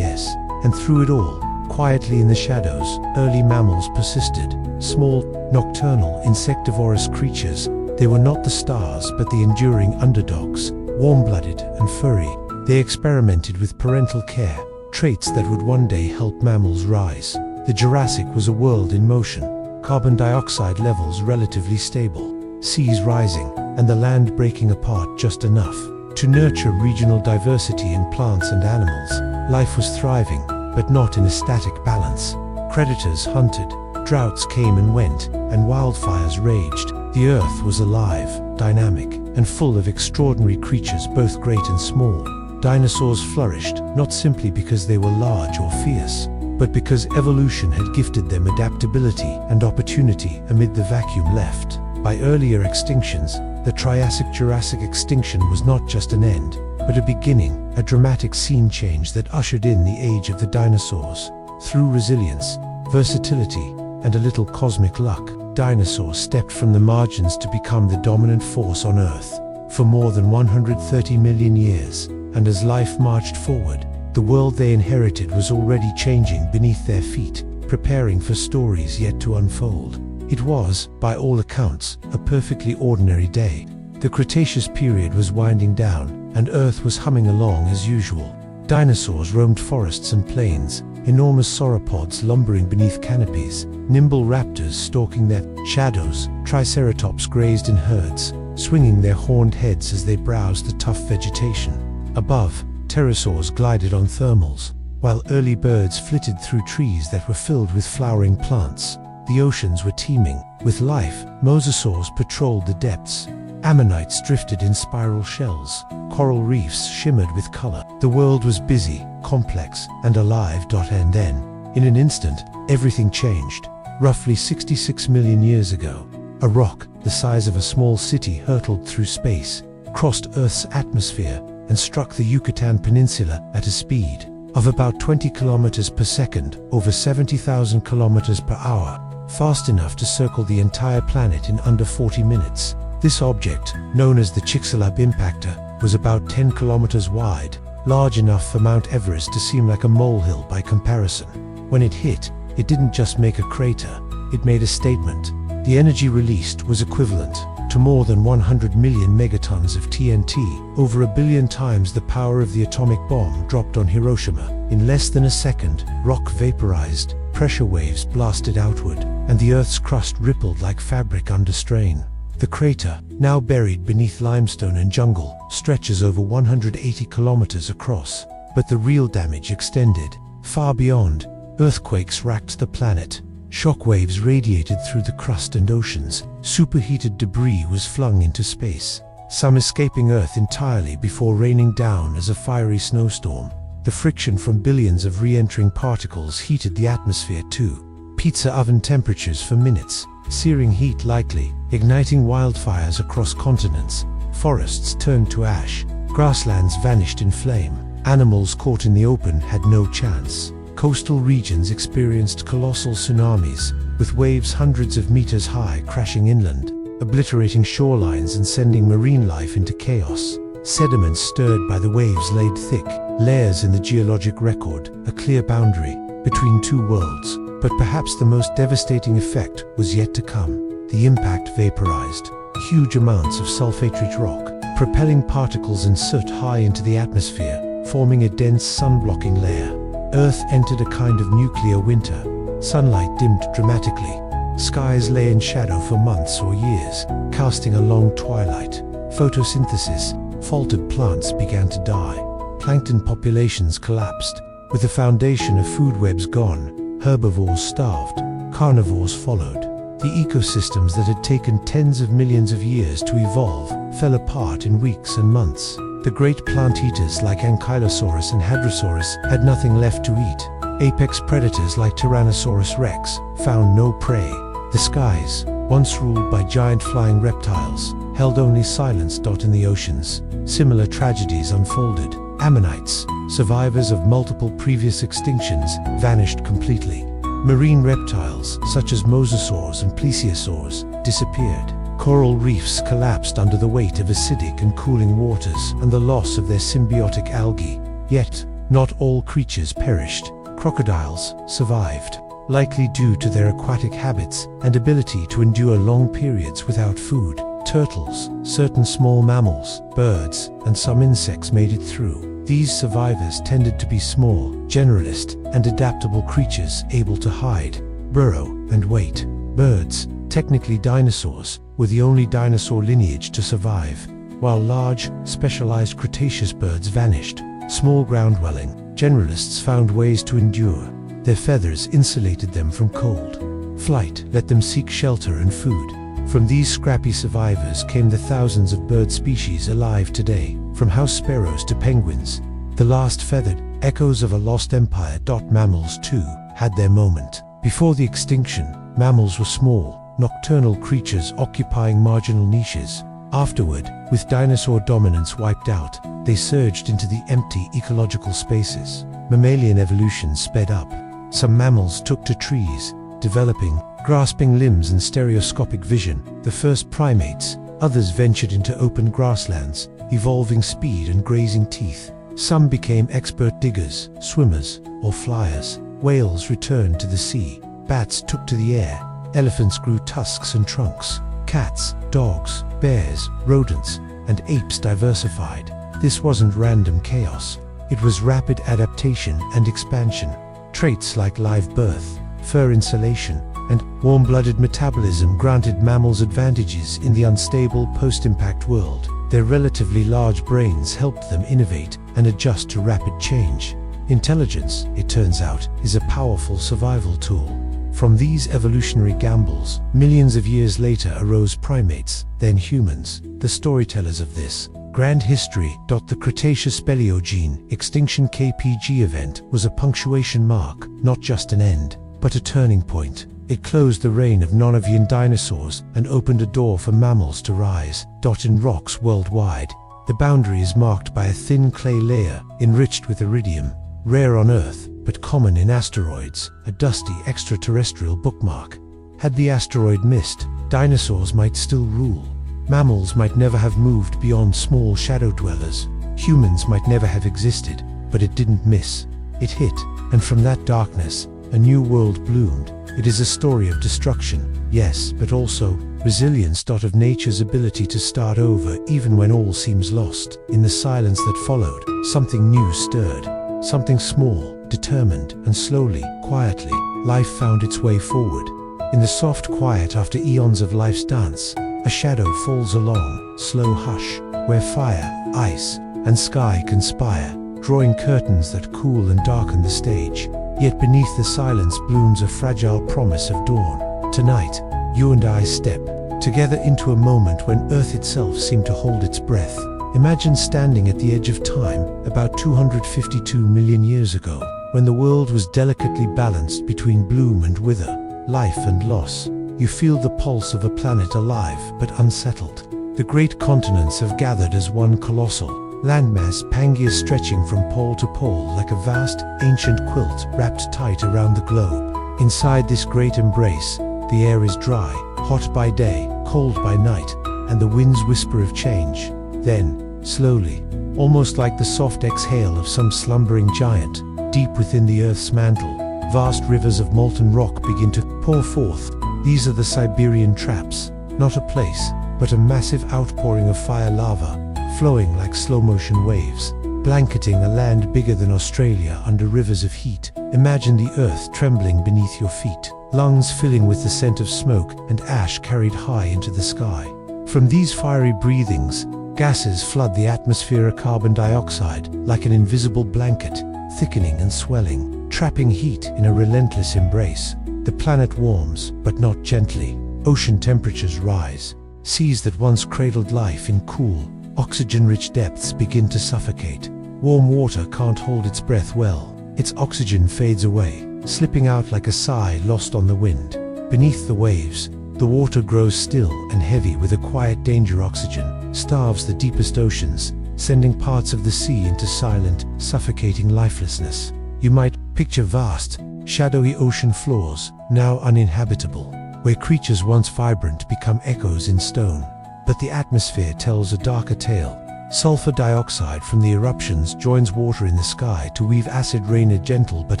And through it all, quietly in the shadows, early mammals persisted, small, nocturnal, insectivorous creatures. They were not the stars but the enduring underdogs, warm-blooded and furry. They experimented with parental care, traits that would one day help mammals rise. The Jurassic was a world in motion, carbon dioxide levels relatively stable, seas rising, and the land breaking apart just enough to nurture regional diversity in plants and animals. Life was thriving, but not in a static balance. Predators hunted, droughts came and went, and wildfires raged. The Earth was alive, dynamic, and full of extraordinary creatures both great and small. Dinosaurs flourished, not simply because they were large or fierce, but because evolution had gifted them adaptability and opportunity amid the vacuum left by earlier extinctions. The Triassic-Jurassic extinction was not just an end, but a beginning, a dramatic scene change that ushered in the age of the dinosaurs. Through resilience, versatility, and a little cosmic luck, dinosaurs stepped from the margins to become the dominant force on Earth for more than 130 million years. And as life marched forward, the world they inherited was already changing beneath their feet, preparing for stories yet to unfold. It was, by all accounts, a perfectly ordinary day. The Cretaceous period was winding down, and Earth was humming along as usual. Dinosaurs roamed forests and plains, enormous sauropods lumbering beneath canopies, nimble raptors stalking their shadows, triceratops grazed in herds, swinging their horned heads as they browsed the tough vegetation. Above, pterosaurs glided on thermals, while early birds flitted through trees that were filled with flowering plants. The oceans were teeming with life. Mosasaurs patrolled the depths. Ammonites drifted in spiral shells. Coral reefs shimmered with color. The world was busy, complex, and alive. And then, in an instant, everything changed. Roughly 66 million years ago, a rock the size of a small city hurtled through space, crossed Earth's atmosphere, and struck the Yucatan Peninsula at a speed of about 20 kilometers per second, over 70,000 kilometers per hour, fast enough to circle the entire planet in under 40 minutes. This object, known as the Chicxulub impactor, was about 10 kilometers wide, large enough for Mount Everest to seem like a molehill by comparison. When it hit, it didn't just make a crater, it made a statement. The energy released was equivalent to more than 100 million megatons of TNT, over 1 billion times the power of the atomic bomb dropped on Hiroshima. In less than a second, rock vaporized, pressure waves blasted outward, and the Earth's crust rippled like fabric under strain. The crater, now buried beneath limestone and jungle, stretches over 180 kilometers across. But the real damage extended far beyond. Earthquakes racked the planet. Shockwaves radiated through the crust and oceans. Superheated debris was flung into space, some escaping Earth entirely before raining down as a fiery snowstorm. The friction from billions of re-entering particles heated the atmosphere too. Pizza oven temperatures for minutes, searing heat likely, igniting wildfires across continents. Forests turned to ash. Grasslands vanished in flame. Animals caught in the open had no chance. Coastal regions experienced colossal tsunamis, with waves hundreds of meters high crashing inland, obliterating shorelines and sending marine life into chaos. Sediments stirred by the waves laid thick layers in the geologic record, a clear boundary between two worlds. But perhaps the most devastating effect was yet to come. The impact vaporized huge amounts of sulfate-rich rock, propelling particles and soot high into the atmosphere, forming a dense sun-blocking layer. Earth entered a kind of nuclear winter. Sunlight dimmed dramatically. Skies lay in shadow for months or years, casting a long twilight. Photosynthesis faltered, plants began to die. Plankton populations collapsed. With the foundation of food webs gone, herbivores starved, carnivores followed. The ecosystems that had taken tens of millions of years to evolve fell apart in weeks and months. The great plant eaters like Ankylosaurus and Hadrosaurus had nothing left to eat. Apex predators like Tyrannosaurus rex found no prey. The skies, once ruled by giant flying reptiles, held only silence. In the oceans, similar tragedies unfolded. Ammonites, survivors of multiple previous extinctions, vanished completely. Marine reptiles, such as mosasaurs and plesiosaurs, disappeared. Coral reefs collapsed under the weight of acidic and cooling waters and the loss of their symbiotic algae. Yet, not all creatures perished. Crocodiles survived, likely due to their aquatic habits and ability to endure long periods without food. Turtles, certain small mammals, birds, and some insects made it through. These survivors tended to be small, generalist, and adaptable creatures able to hide, burrow, and wait. Birds, technically dinosaurs, were the only dinosaur lineage to survive, while large, specialized Cretaceous birds vanished. Small ground-dwelling generalists found ways to endure. Their feathers insulated them from cold. Flight let them seek shelter and food. From these scrappy survivors came the thousands of bird species alive today, from house sparrows to penguins, the last feathered echoes of a lost empire. Mammals too had their moment. Before the extinction, mammals were small, nocturnal creatures occupying marginal niches. Afterward, with dinosaur dominance wiped out, they surged into the empty ecological spaces. Mammalian evolution sped up. Some mammals took to trees, developing grasping limbs and stereoscopic vision, the first primates. Others ventured into open grasslands, evolving speed and grazing teeth. Some became expert diggers, swimmers, or flyers. Whales returned to the sea. Bats took to the air. Elephants grew tusks and trunks. Cats, dogs, bears, rodents, and apes diversified. This wasn't random chaos. It was rapid adaptation and expansion. Traits like live birth, fur insulation, and warm-blooded metabolism granted mammals advantages in the unstable post-impact world. Their relatively large brains helped them innovate and adjust to rapid change. Intelligence, it turns out, is a powerful survival tool. From these evolutionary gambles, millions of years later arose primates, then humans, the storytellers of this grand history. The Cretaceous-Paleogene Extinction KPG event was a punctuation mark, not just an end, but a turning point. It closed the reign of non-avian dinosaurs and opened a door for mammals to rise. In rocks worldwide, the boundary is marked by a thin clay layer enriched with iridium, rare on Earth but common in asteroids, a dusty extraterrestrial bookmark. Had the asteroid missed, dinosaurs might still rule. Mammals might never have moved beyond small shadow dwellers. Humans might never have existed, but it didn't miss. It hit, and from that darkness, a new world bloomed. It is a story of destruction, yes, but also resilience. Of nature's ability to start over even when all seems lost. In the silence that followed, something new stirred. Something small, determined, and slowly, quietly, life found its way forward. In the soft quiet after eons of life's dance, a shadow falls along, slow hush, where fire, ice, and sky conspire, drawing curtains that cool and darken the stage. Yet beneath the silence blooms a fragile promise of dawn. Tonight, you and I step together into a moment when Earth itself seemed to hold its breath. Imagine standing at the edge of time, about 252 million years ago, when the world was delicately balanced between bloom and wither, life and loss. You feel the pulse of a planet alive but unsettled. The great continents have gathered as one colossal landmass, Pangaea stretching from pole to pole like a vast, ancient quilt wrapped tight around the globe. Inside this great embrace, the air is dry, hot by day, cold by night, and the winds whisper of change. Then, slowly, almost like the soft exhale of some slumbering giant, deep within the Earth's mantle, vast rivers of molten rock begin to pour forth. These are the Siberian traps, not a place, but a massive outpouring of fire lava, flowing like slow-motion waves, blanketing a land bigger than Australia under rivers of heat. Imagine the Earth trembling beneath your feet, lungs filling with the scent of smoke and ash carried high into the sky. From these fiery breathings, gases flood the atmosphere, carbon dioxide, like an invisible blanket, thickening and swelling, trapping heat in a relentless embrace. The planet warms, but not gently. Ocean temperatures rise. Seas that once cradled life in cool, oxygen-rich depths begin to suffocate. Warm water can't hold its breath well. Its oxygen fades away, slipping out like a sigh lost on the wind. Beneath the waves, the water grows still and heavy with a quiet danger. Oxygen starves the deepest oceans, sending parts of the sea into silent, suffocating lifelessness. You might picture vast, shadowy ocean floors, now uninhabitable, where creatures once vibrant become echoes in stone. But the atmosphere tells a darker tale. Sulfur dioxide from the eruptions joins water in the sky to weave acid rain, a gentle but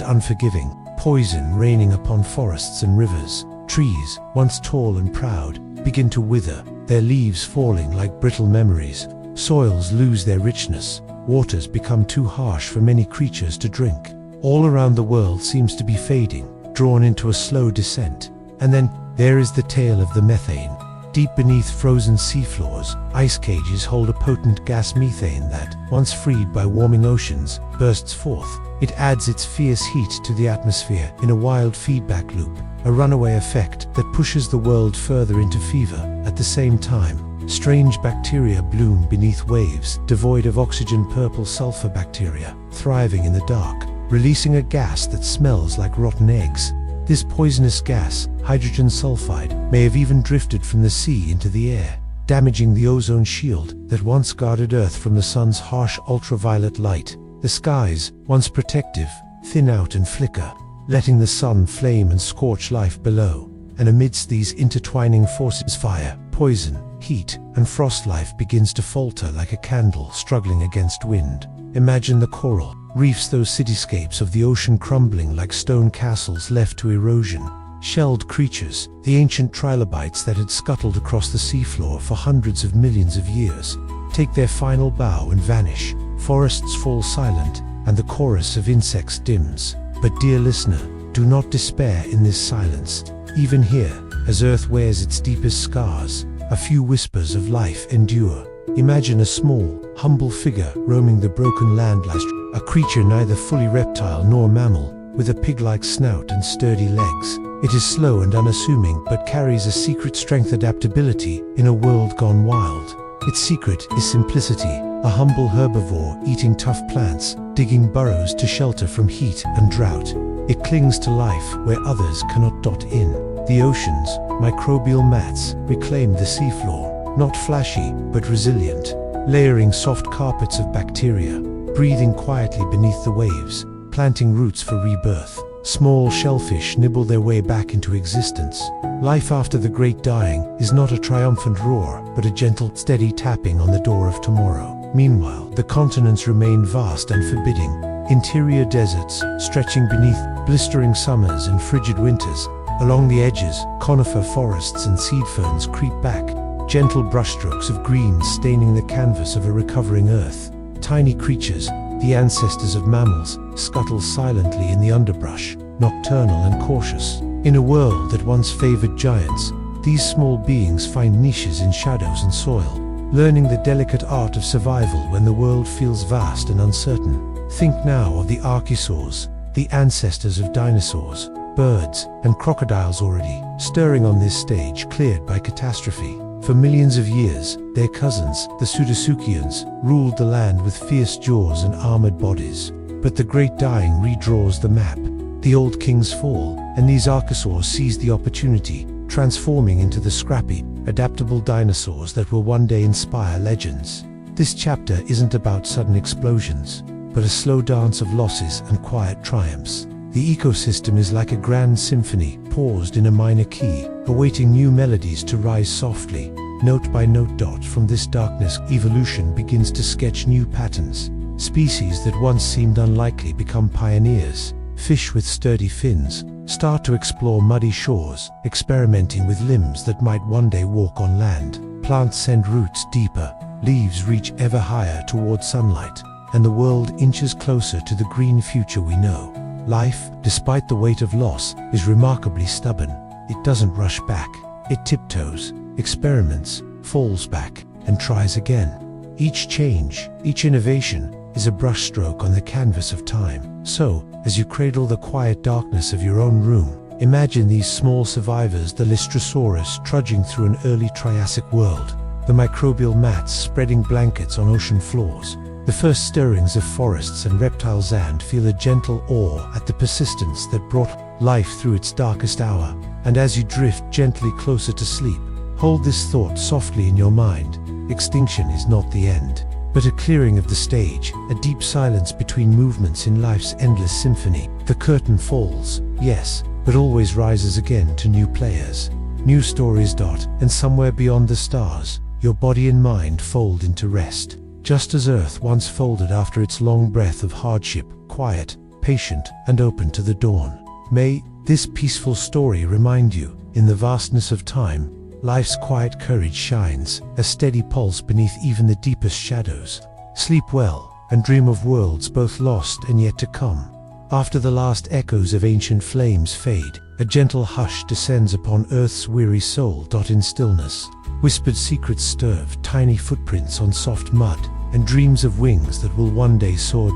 unforgiving poison raining upon forests and rivers. Trees, once tall and proud, begin to wither, their leaves falling like brittle memories. Soils lose their richness. Waters become too harsh for many creatures to drink. All around the world seems to be fading, drawn into a slow descent. And then there is the tale of the methane. Deep beneath frozen seafloors, ice cages hold a potent gas, methane, that, once freed by warming oceans, bursts forth. It adds its fierce heat to the atmosphere in a wild feedback loop, a runaway effect that pushes the world further into fever. At the same time, strange bacteria bloom beneath waves, devoid of oxygen, purple sulfur bacteria, thriving in the dark, releasing a gas that smells like rotten eggs. This poisonous gas, hydrogen sulfide, may have even drifted from the sea into the air, damaging the ozone shield that once guarded Earth from the sun's harsh ultraviolet light. The skies, once protective, thin out and flicker, letting the sun flame and scorch life below. And amidst these intertwining forces, fire, poison, heat, and frost, life begins to falter like a candle struggling against wind. Imagine the coral reefs, those cityscapes of the ocean crumbling like stone castles left to erosion. Shelled creatures, the ancient trilobites that had scuttled across the seafloor for hundreds of millions of years, take their final bow and vanish. Forests fall silent, and the chorus of insects dims. But dear listener, do not despair in this silence. Even here, as Earth wears its deepest scars, a few whispers of life endure. Imagine a small, humble figure roaming the broken land a creature neither fully reptile nor mammal, with a pig-like snout and sturdy legs. It is slow and unassuming but carries a secret strength, adaptability in a world gone wild. Its secret is simplicity, a humble herbivore eating tough plants, digging burrows to shelter from heat and drought. It clings to life where others cannot. In the oceans, microbial mats reclaim the seafloor, not flashy but resilient, layering soft carpets of bacteria, breathing quietly beneath the waves, planting roots for rebirth. Small shellfish nibble their way back into existence. Life after the great dying is not a triumphant roar, but a gentle, steady tapping on the door of tomorrow. Meanwhile, the continents remain vast and forbidding. Interior deserts, stretching beneath blistering summers and frigid winters. Along the edges, conifer forests and seed ferns creep back, gentle brushstrokes of green staining the canvas of a recovering earth. Tiny creatures, the ancestors of mammals, scuttle silently in the underbrush, nocturnal and cautious. In a world that once favored giants, these small beings find niches in shadows and soil, learning the delicate art of survival when the world feels vast and uncertain. Think now of the archosaurs, the ancestors of dinosaurs, birds, and crocodiles already stirring on this stage cleared by catastrophe. For millions of years, their cousins, the Pseudotsuchians, ruled the land with fierce jaws and armored bodies. But the great dying redraws the map. The old kings fall, and these archosaurs seize the opportunity, transforming into the scrappy, adaptable dinosaurs that will one day inspire legends. This chapter isn't about sudden explosions, but a slow dance of losses and quiet triumphs. The ecosystem is like a grand symphony, paused in a minor key, awaiting new melodies to rise softly, note by note. From this darkness, evolution begins to sketch new patterns. Species that once seemed unlikely become pioneers. Fish with sturdy fins start to explore muddy shores, experimenting with limbs that might one day walk on land. Plants send roots deeper, leaves reach ever higher toward sunlight, and the world inches closer to the green future we know. Life, despite the weight of loss, is remarkably stubborn. It doesn't rush back. It tiptoes, experiments, falls back, and tries again. Each change, each innovation, is a brushstroke on the canvas of time. So, as you cradle the quiet darkness of your own room, imagine these small survivors, the Lystrosaurus trudging through an early Triassic world, the microbial mats spreading blankets on ocean floors, the first stirrings of forests and reptiles, and feel a gentle awe at the persistence that brought life through its darkest hour. And as you drift gently closer to sleep, hold this thought softly in your mind: extinction is not the end, but a clearing of the stage, a deep silence between movements in life's endless symphony. The curtain falls, yes, but always rises again to new players, new stories. And somewhere beyond the stars, your body and mind fold into rest. Just as Earth once folded after its long breath of hardship, quiet, patient, and open to the dawn. May this peaceful story remind you, in the vastness of time, life's quiet courage shines, a steady pulse beneath even the deepest shadows. Sleep well, and dream of worlds both lost and yet to come. After the last echoes of ancient flames fade, a gentle hush descends upon Earth's weary soul. In stillness, whispered secrets stir, tiny footprints on soft mud, and dreams of wings that will one day soar.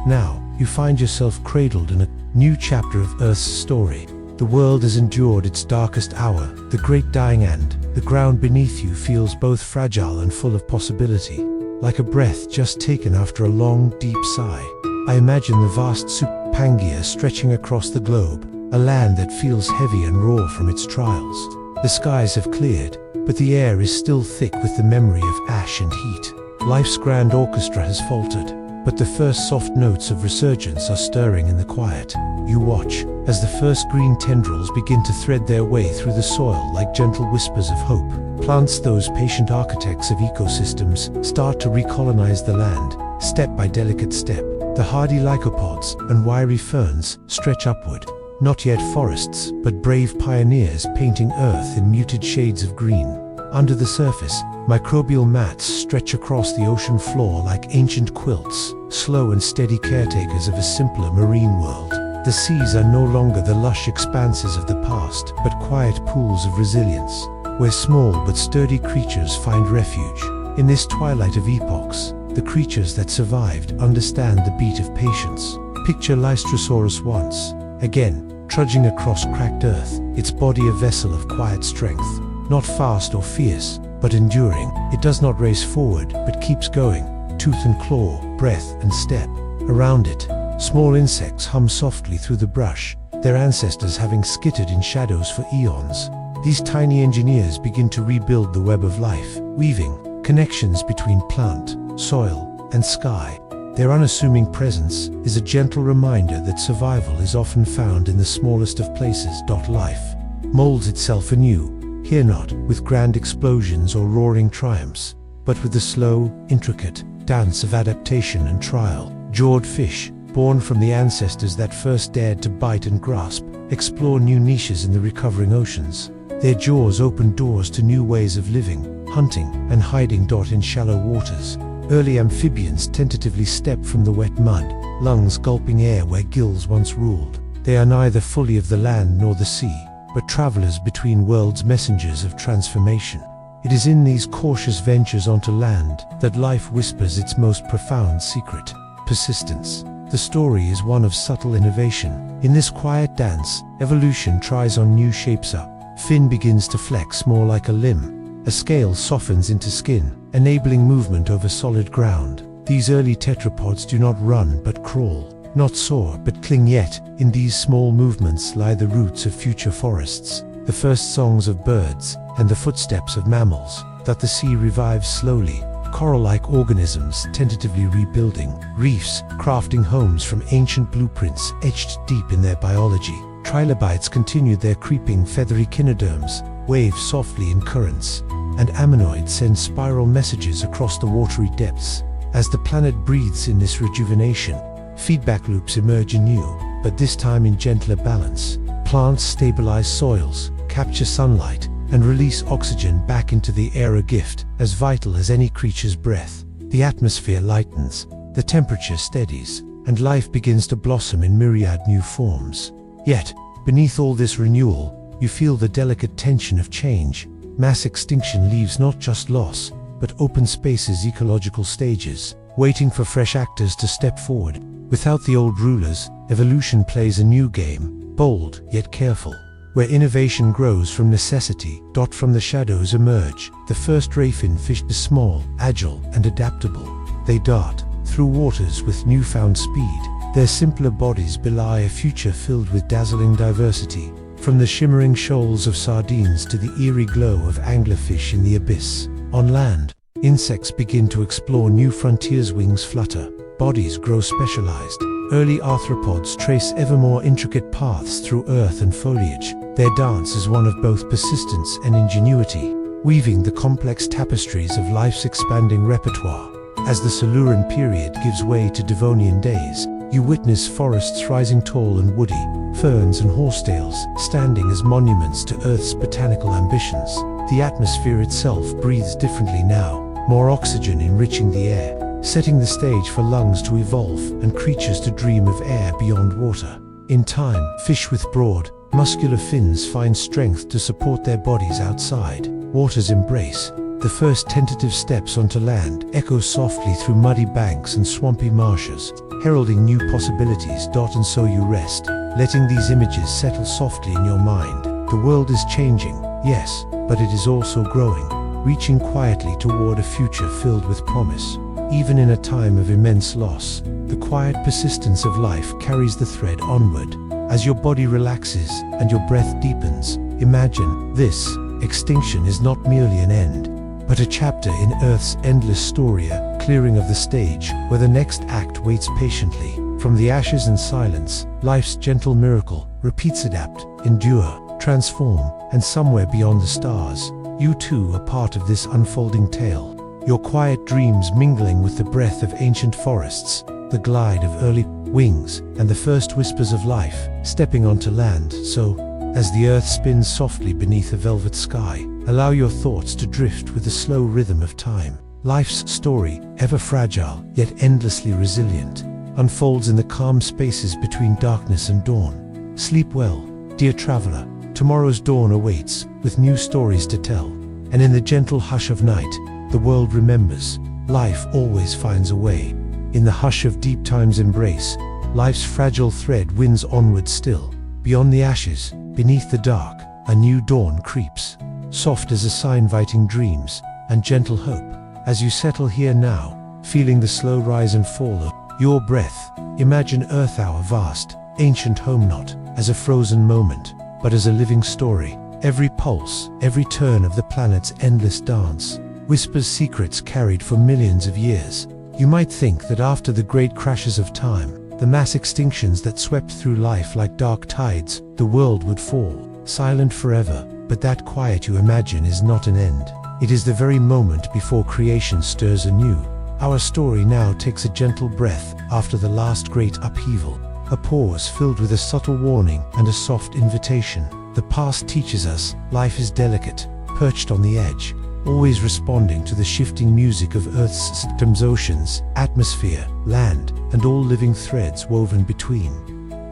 Now, you find yourself cradled in a new chapter of Earth's story. The world has endured its darkest hour, the great dying, and the ground beneath you feels both fragile and full of possibility. Like a breath just taken after a long, deep sigh, I imagine the vast Pangaea stretching across the globe, a land that feels heavy and raw from its trials. The skies have cleared, but the air is still thick with the memory of ash and heat. Life's grand orchestra has faltered, but the first soft notes of resurgence are stirring in the quiet. You watch as the first green tendrils begin to thread their way through the soil like gentle whispers of hope. Plants, those patient architects of ecosystems, start to recolonize the land, step by delicate step. The hardy lycopods and wiry ferns stretch upward, not yet forests, but brave pioneers painting Earth in muted shades of green. Under the surface, microbial mats stretch across the ocean floor like ancient quilts, slow and steady caretakers of a simpler marine world. The seas are no longer the lush expanses of the past, but quiet pools of resilience, where small but sturdy creatures find refuge. In this twilight of epochs, the creatures that survived understand the beat of patience. Picture Lystrosaurus once again, trudging across cracked earth, its body a vessel of quiet strength. Not fast or fierce, but enduring. It does not race forward, but keeps going, tooth and claw, breath and step. Around it, small insects hum softly through the brush, their ancestors having skittered in shadows for eons. These tiny engineers begin to rebuild the web of life, weaving connections between plant, soil, and sky. Their unassuming presence is a gentle reminder that survival is often found in the smallest of places. Life molds itself anew, here not with grand explosions or roaring triumphs, but with the slow, intricate dance of adaptation and trial. Jawed fish, born from the ancestors that first dared to bite and grasp, explore new niches in the recovering oceans. Their jaws open doors to new ways of living, hunting, and hiding. In shallow waters, early amphibians tentatively step from the wet mud, lungs gulping air where gills once ruled. They are neither fully of the land nor the sea, but travelers between worlds, messengers of transformation. It is in these cautious ventures onto land that life whispers its most profound secret: persistence. The story is one of subtle innovation. In this quiet dance, evolution tries on new shapes. A fin begins to flex more like a limb. A scale softens into skin, enabling movement over solid ground. These early tetrapods do not run but crawl, not soar but cling. Yet, in these small movements lie the roots of future forests, the first songs of birds, and the footsteps of mammals. That the sea revives slowly, coral-like organisms tentatively rebuilding, reefs crafting homes from ancient blueprints etched deep in their biology. Trilobites continued their creeping feathery echinoderms, wave softly in currents, and ammonoids send spiral messages across the watery depths. As the planet breathes in this rejuvenation, feedback loops emerge anew, but this time in gentler balance. Plants stabilize soils, capture sunlight, and release oxygen back into the air, a gift as vital as any creature's breath. The atmosphere lightens, the temperature steadies, and life begins to blossom in myriad new forms. Yet, beneath all this renewal, you feel the delicate tension of change. Mass extinction leaves not just loss, but open spaces, ecological stages, waiting for fresh actors to step forward. Without the old rulers, evolution plays a new game, bold yet careful, where innovation grows from necessity. From the shadows emerge the first rayfin fish, small, agile, and adaptable. They dart through waters with newfound speed. Their simpler bodies belie a future filled with dazzling diversity. From the shimmering shoals of sardines to the eerie glow of anglerfish in the abyss. On land, insects begin to explore new frontiers. Wings flutter, bodies grow specialized. Early arthropods trace ever more intricate paths through earth and foliage. Their dance is one of both persistence and ingenuity, weaving the complex tapestries of life's expanding repertoire. As the Silurian period gives way to Devonian days, you witness forests rising tall and woody, ferns and horsetails standing as monuments to Earth's botanical ambitions. The atmosphere itself breathes differently now, more oxygen enriching the air, setting the stage for lungs to evolve and creatures to dream of air beyond water. In time, fish with broad, muscular fins find strength to support their bodies outside water's embrace. The first tentative steps onto land echo softly through muddy banks and swampy marshes, heralding new possibilities. And so you rest, letting these images settle softly in your mind. The world is changing, yes, but it is also growing, reaching quietly toward a future filled with promise. Even in a time of immense loss, the quiet persistence of life carries the thread onward. As your body relaxes and your breath deepens, imagine this: extinction is not merely an end, but a chapter in Earth's endless story, a clearing of the stage where the next act waits patiently. From the ashes and silence, life's gentle miracle repeats: adapt, endure, transform, and somewhere beyond the stars, you too are part of this unfolding tale. Your quiet dreams mingling with the breath of ancient forests, the glide of early wings, and the first whispers of life, stepping onto land. So, as the earth spins softly beneath a velvet sky, allow your thoughts to drift with the slow rhythm of time. Life's story, ever fragile, yet endlessly resilient, unfolds in the calm spaces between darkness and dawn. Sleep well, dear traveler. Tomorrow's dawn awaits, with new stories to tell. And in the gentle hush of night, the world remembers, life always finds a way. In the hush of deep time's embrace, life's fragile thread winds onward still. Beyond the ashes, beneath the dark, a new dawn creeps, soft as a sign inviting dreams and gentle hope. As you settle here now, feeling the slow rise and fall of your breath, imagine Earth, our vast, ancient home, not as a frozen moment, but as a living story. Every pulse, every turn of the planet's endless dance, whispers secrets carried for millions of years. You might think that after the great crashes of time, the mass extinctions that swept through life like dark tides, the world would fall, silent forever. But that quiet you imagine is not an end. It is the very moment before creation stirs anew. Our story now takes a gentle breath after the last great upheaval, a pause filled with a subtle warning and a soft invitation. The past teaches us life is delicate, perched on the edge, always responding to the shifting music of Earth's systems, oceans, atmosphere, land, and all living threads woven between.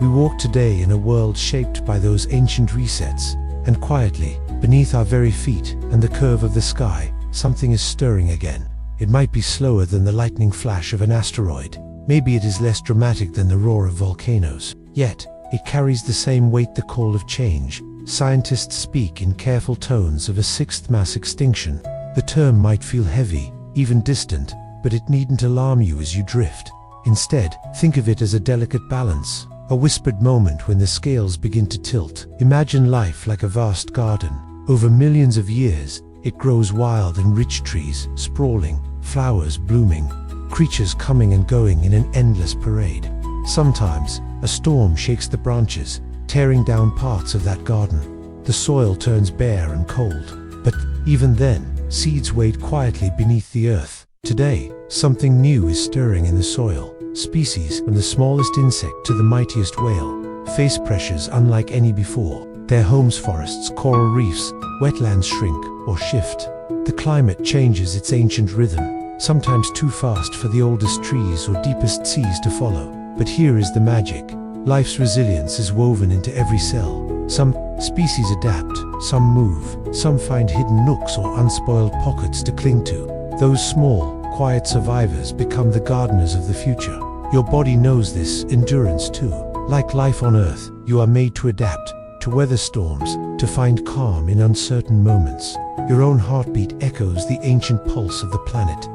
We walk today in a world shaped by those ancient resets, and quietly, beneath our very feet and the curve of the sky, something is stirring again. It might be slower than the lightning flash of an asteroid. Maybe it is less dramatic than the roar of volcanoes. Yet, it carries the same weight, the call of change. Scientists speak in careful tones of a sixth mass extinction. The term might feel heavy, even distant, but it needn't alarm you as you drift. Instead, think of it as a delicate balance, a whispered moment when the scales begin to tilt. Imagine life like a vast garden. Over millions of years, it grows wild and rich, trees sprawling, flowers blooming, creatures coming and going in an endless parade. Sometimes, a storm shakes the branches, tearing down parts of that garden. The soil turns bare and cold. But even then, seeds wait quietly beneath the earth. Today, something new is stirring in the soil. Species, from the smallest insect to the mightiest whale, face pressures unlike any before. Their homes, forests, coral reefs, wetlands shrink or shift. The climate changes its ancient rhythm, sometimes too fast for the oldest trees or deepest seas to follow. But here is the magic. Life's resilience is woven into every cell. Some species adapt, some move, some find hidden nooks or unspoiled pockets to cling to. Those small, quiet survivors become the gardeners of the future. Your body knows this endurance too. Like life on Earth, you are made to adapt, to weather storms, to find calm in uncertain moments. Your own heartbeat echoes the ancient pulse of the planet.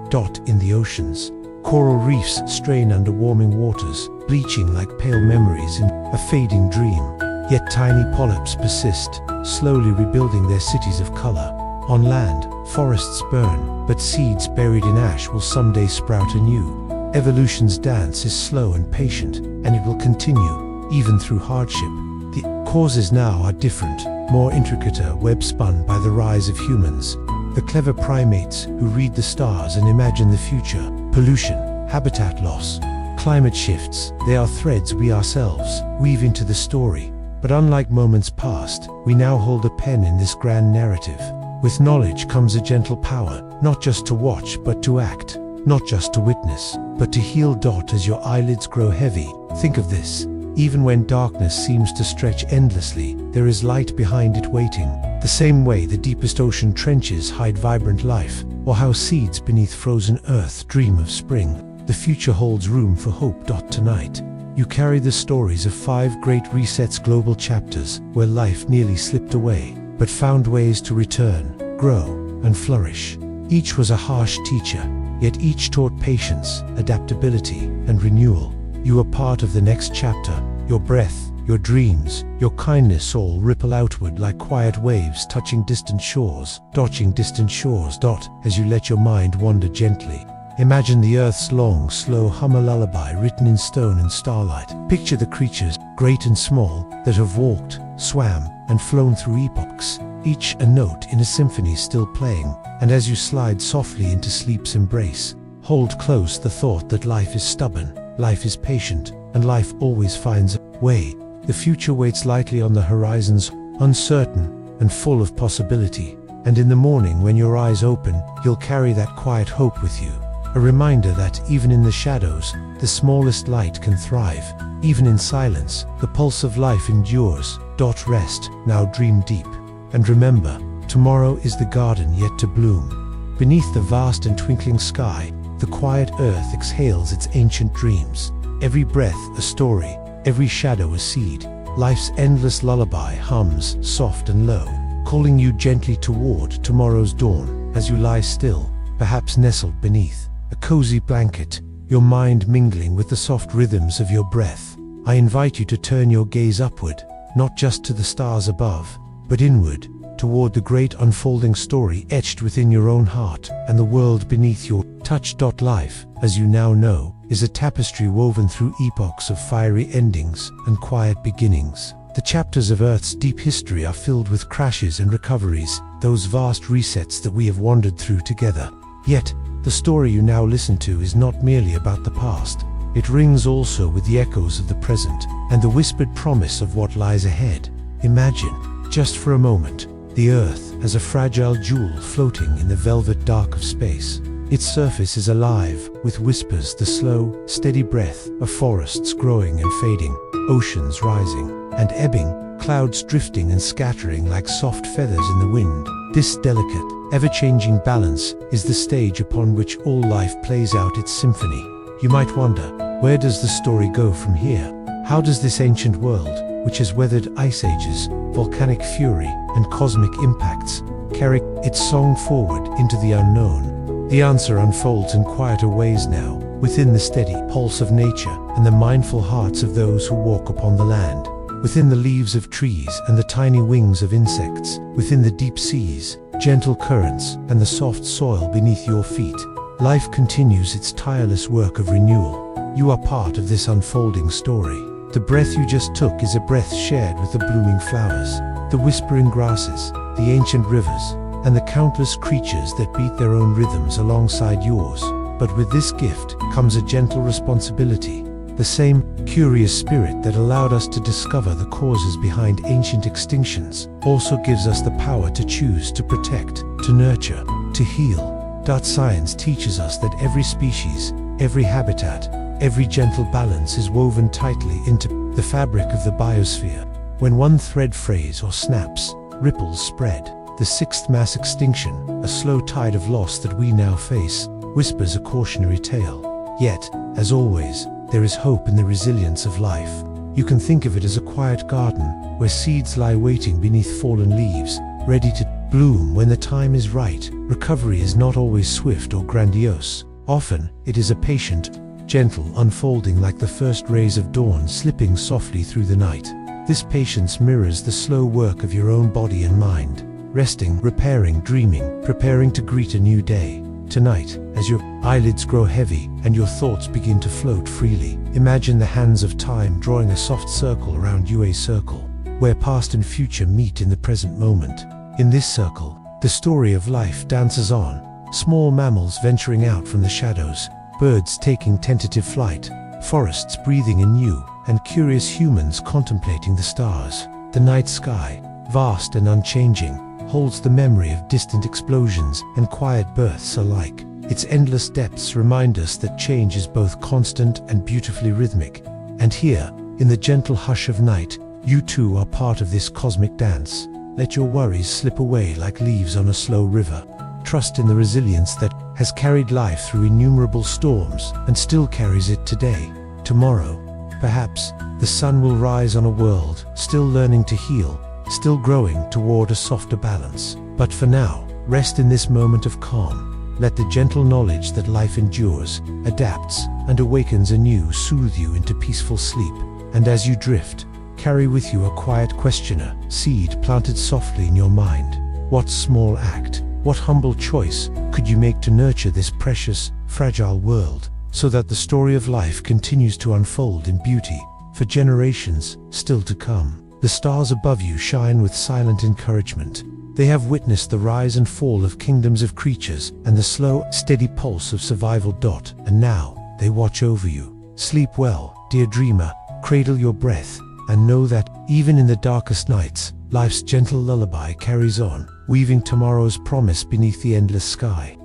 In the oceans, coral reefs strain under warming waters, bleaching like pale memories in a fading dream. Yet tiny polyps persist, slowly rebuilding their cities of color. On land, forests burn, but seeds buried in ash will someday sprout anew. Evolution's dance is slow and patient, and it will continue, even through hardship. The causes now are different, more intricate, a web spun by the rise of humans. The clever primates who read the stars and imagine the future. Pollution, habitat loss, climate shifts, they are threads we ourselves weave into the story. But unlike moments past, we now hold a pen in this grand narrative. With knowledge comes a gentle power, not just to watch but to act, not just to witness, but to heal. As your eyelids grow heavy, think of this. Even when darkness seems to stretch endlessly, there is light behind it waiting. The same way the deepest ocean trenches hide vibrant life, or how seeds beneath frozen earth dream of spring, the future holds room for hope. Tonight, you carry the stories of 5 great resets, global chapters where life nearly slipped away, but found ways to return, grow, and flourish. Each was a harsh teacher, yet each taught patience, adaptability, and renewal. You are part of the next chapter. Your breath, your dreams, your kindness all ripple outward like quiet waves touching distant shores. As you let your mind wander gently, imagine the earth's long, slow hum, a lullaby written in stone and starlight. Picture the creatures, great and small, that have walked, swam, and flown through epochs, each a note in a symphony still playing. And as you slide softly into sleep's embrace, hold close the thought that life is stubborn, life is patient, and life always finds a way. The future waits lightly on the horizons, uncertain and full of possibility. And in the morning when your eyes open, you'll carry that quiet hope with you. A reminder that even in the shadows, the smallest light can thrive. Even in silence, the pulse of life endures. Rest, now dream deep. And remember, tomorrow is the garden yet to bloom. Beneath the vast and twinkling sky, the quiet earth exhales its ancient dreams. Every breath a story, every shadow a seed. Life's endless lullaby hums, soft and low, calling you gently toward tomorrow's dawn. As you lie still, perhaps nestled beneath a cozy blanket, your mind mingling with the soft rhythms of your breath, I invite you to turn your gaze upward, not just to the stars above, but inward, toward the great unfolding story etched within your own heart and the world beneath your touch. Life, as you now know, is a tapestry woven through epochs of fiery endings and quiet beginnings. The chapters of Earth's deep history are filled with crashes and recoveries, those vast resets that we have wandered through together. Yet, the story you now listen to is not merely about the past. It rings also with the echoes of the present and the whispered promise of what lies ahead. Imagine, just for a moment, the Earth as a fragile jewel floating in the velvet dark of space. Its surface is alive with whispers, the slow, steady breath of forests growing and fading, oceans rising and ebbing, clouds drifting and scattering like soft feathers in the wind. This delicate, ever-changing balance is the stage upon which all life plays out its symphony. You might wonder, where does the story go from here? How does this ancient world, which has weathered ice ages, volcanic fury, and cosmic impacts, carry its song forward into the unknown? The answer unfolds in quieter ways now, within the steady pulse of nature and the mindful hearts of those who walk upon the land. Within the leaves of trees and the tiny wings of insects, within the deep seas, gentle currents, and the soft soil beneath your feet, life continues its tireless work of renewal. You are part of this unfolding story. The breath you just took is a breath shared with the blooming flowers, the whispering grasses, the ancient rivers, and the countless creatures that beat their own rhythms alongside yours. But with this gift comes a gentle responsibility. The same curious spirit that allowed us to discover the causes behind ancient extinctions also gives us the power to choose to protect, to nurture, to heal. Science teaches us that every species, every habitat, every gentle balance is woven tightly into the fabric of the biosphere. When one thread frays or snaps, ripples spread. The sixth mass extinction, a slow tide of loss that we now face, whispers a cautionary tale. Yet, as always, there is hope in the resilience of life. You can think of it as a quiet garden, where seeds lie waiting beneath fallen leaves, ready to bloom when the time is right. Recovery is not always swift or grandiose. Often, it is a patient, gentle unfolding like the first rays of dawn slipping softly through the night. This patience mirrors the slow work of your own body and mind, resting, repairing, dreaming, preparing to greet a new day. Tonight, as your eyelids grow heavy and your thoughts begin to float freely, imagine the hands of time drawing a soft circle around you, a circle where past and future meet in the present moment. In this circle, the story of life dances on, small mammals venturing out from the shadows, birds taking tentative flight, forests breathing anew, and curious humans contemplating the stars. The night sky, vast and unchanging, holds the memory of distant explosions and quiet births alike. Its endless depths remind us that change is both constant and beautifully rhythmic. And here, in the gentle hush of night, you too are part of this cosmic dance. Let your worries slip away like leaves on a slow river. Trust in the resilience that has carried life through innumerable storms and still carries it today. Tomorrow, perhaps, the sun will rise on a world still learning to heal, still growing toward a softer balance. But for now, rest in this moment of calm. Let the gentle knowledge that life endures, adapts, and awakens anew soothe you into peaceful sleep. And as you drift, carry with you a quiet questioner, seed planted softly in your mind. What small act, what humble choice could you make to nurture this precious, fragile world, so that the story of life continues to unfold in beauty for generations still to come? The stars above you shine with silent encouragement. They have witnessed the rise and fall of kingdoms of creatures and the slow, steady pulse of survival. And now, they watch over you, Sleep well, dear dreamer, cradle your breath, and know that, even in the darkest nights, life's gentle lullaby carries on, weaving tomorrow's promise beneath the endless sky.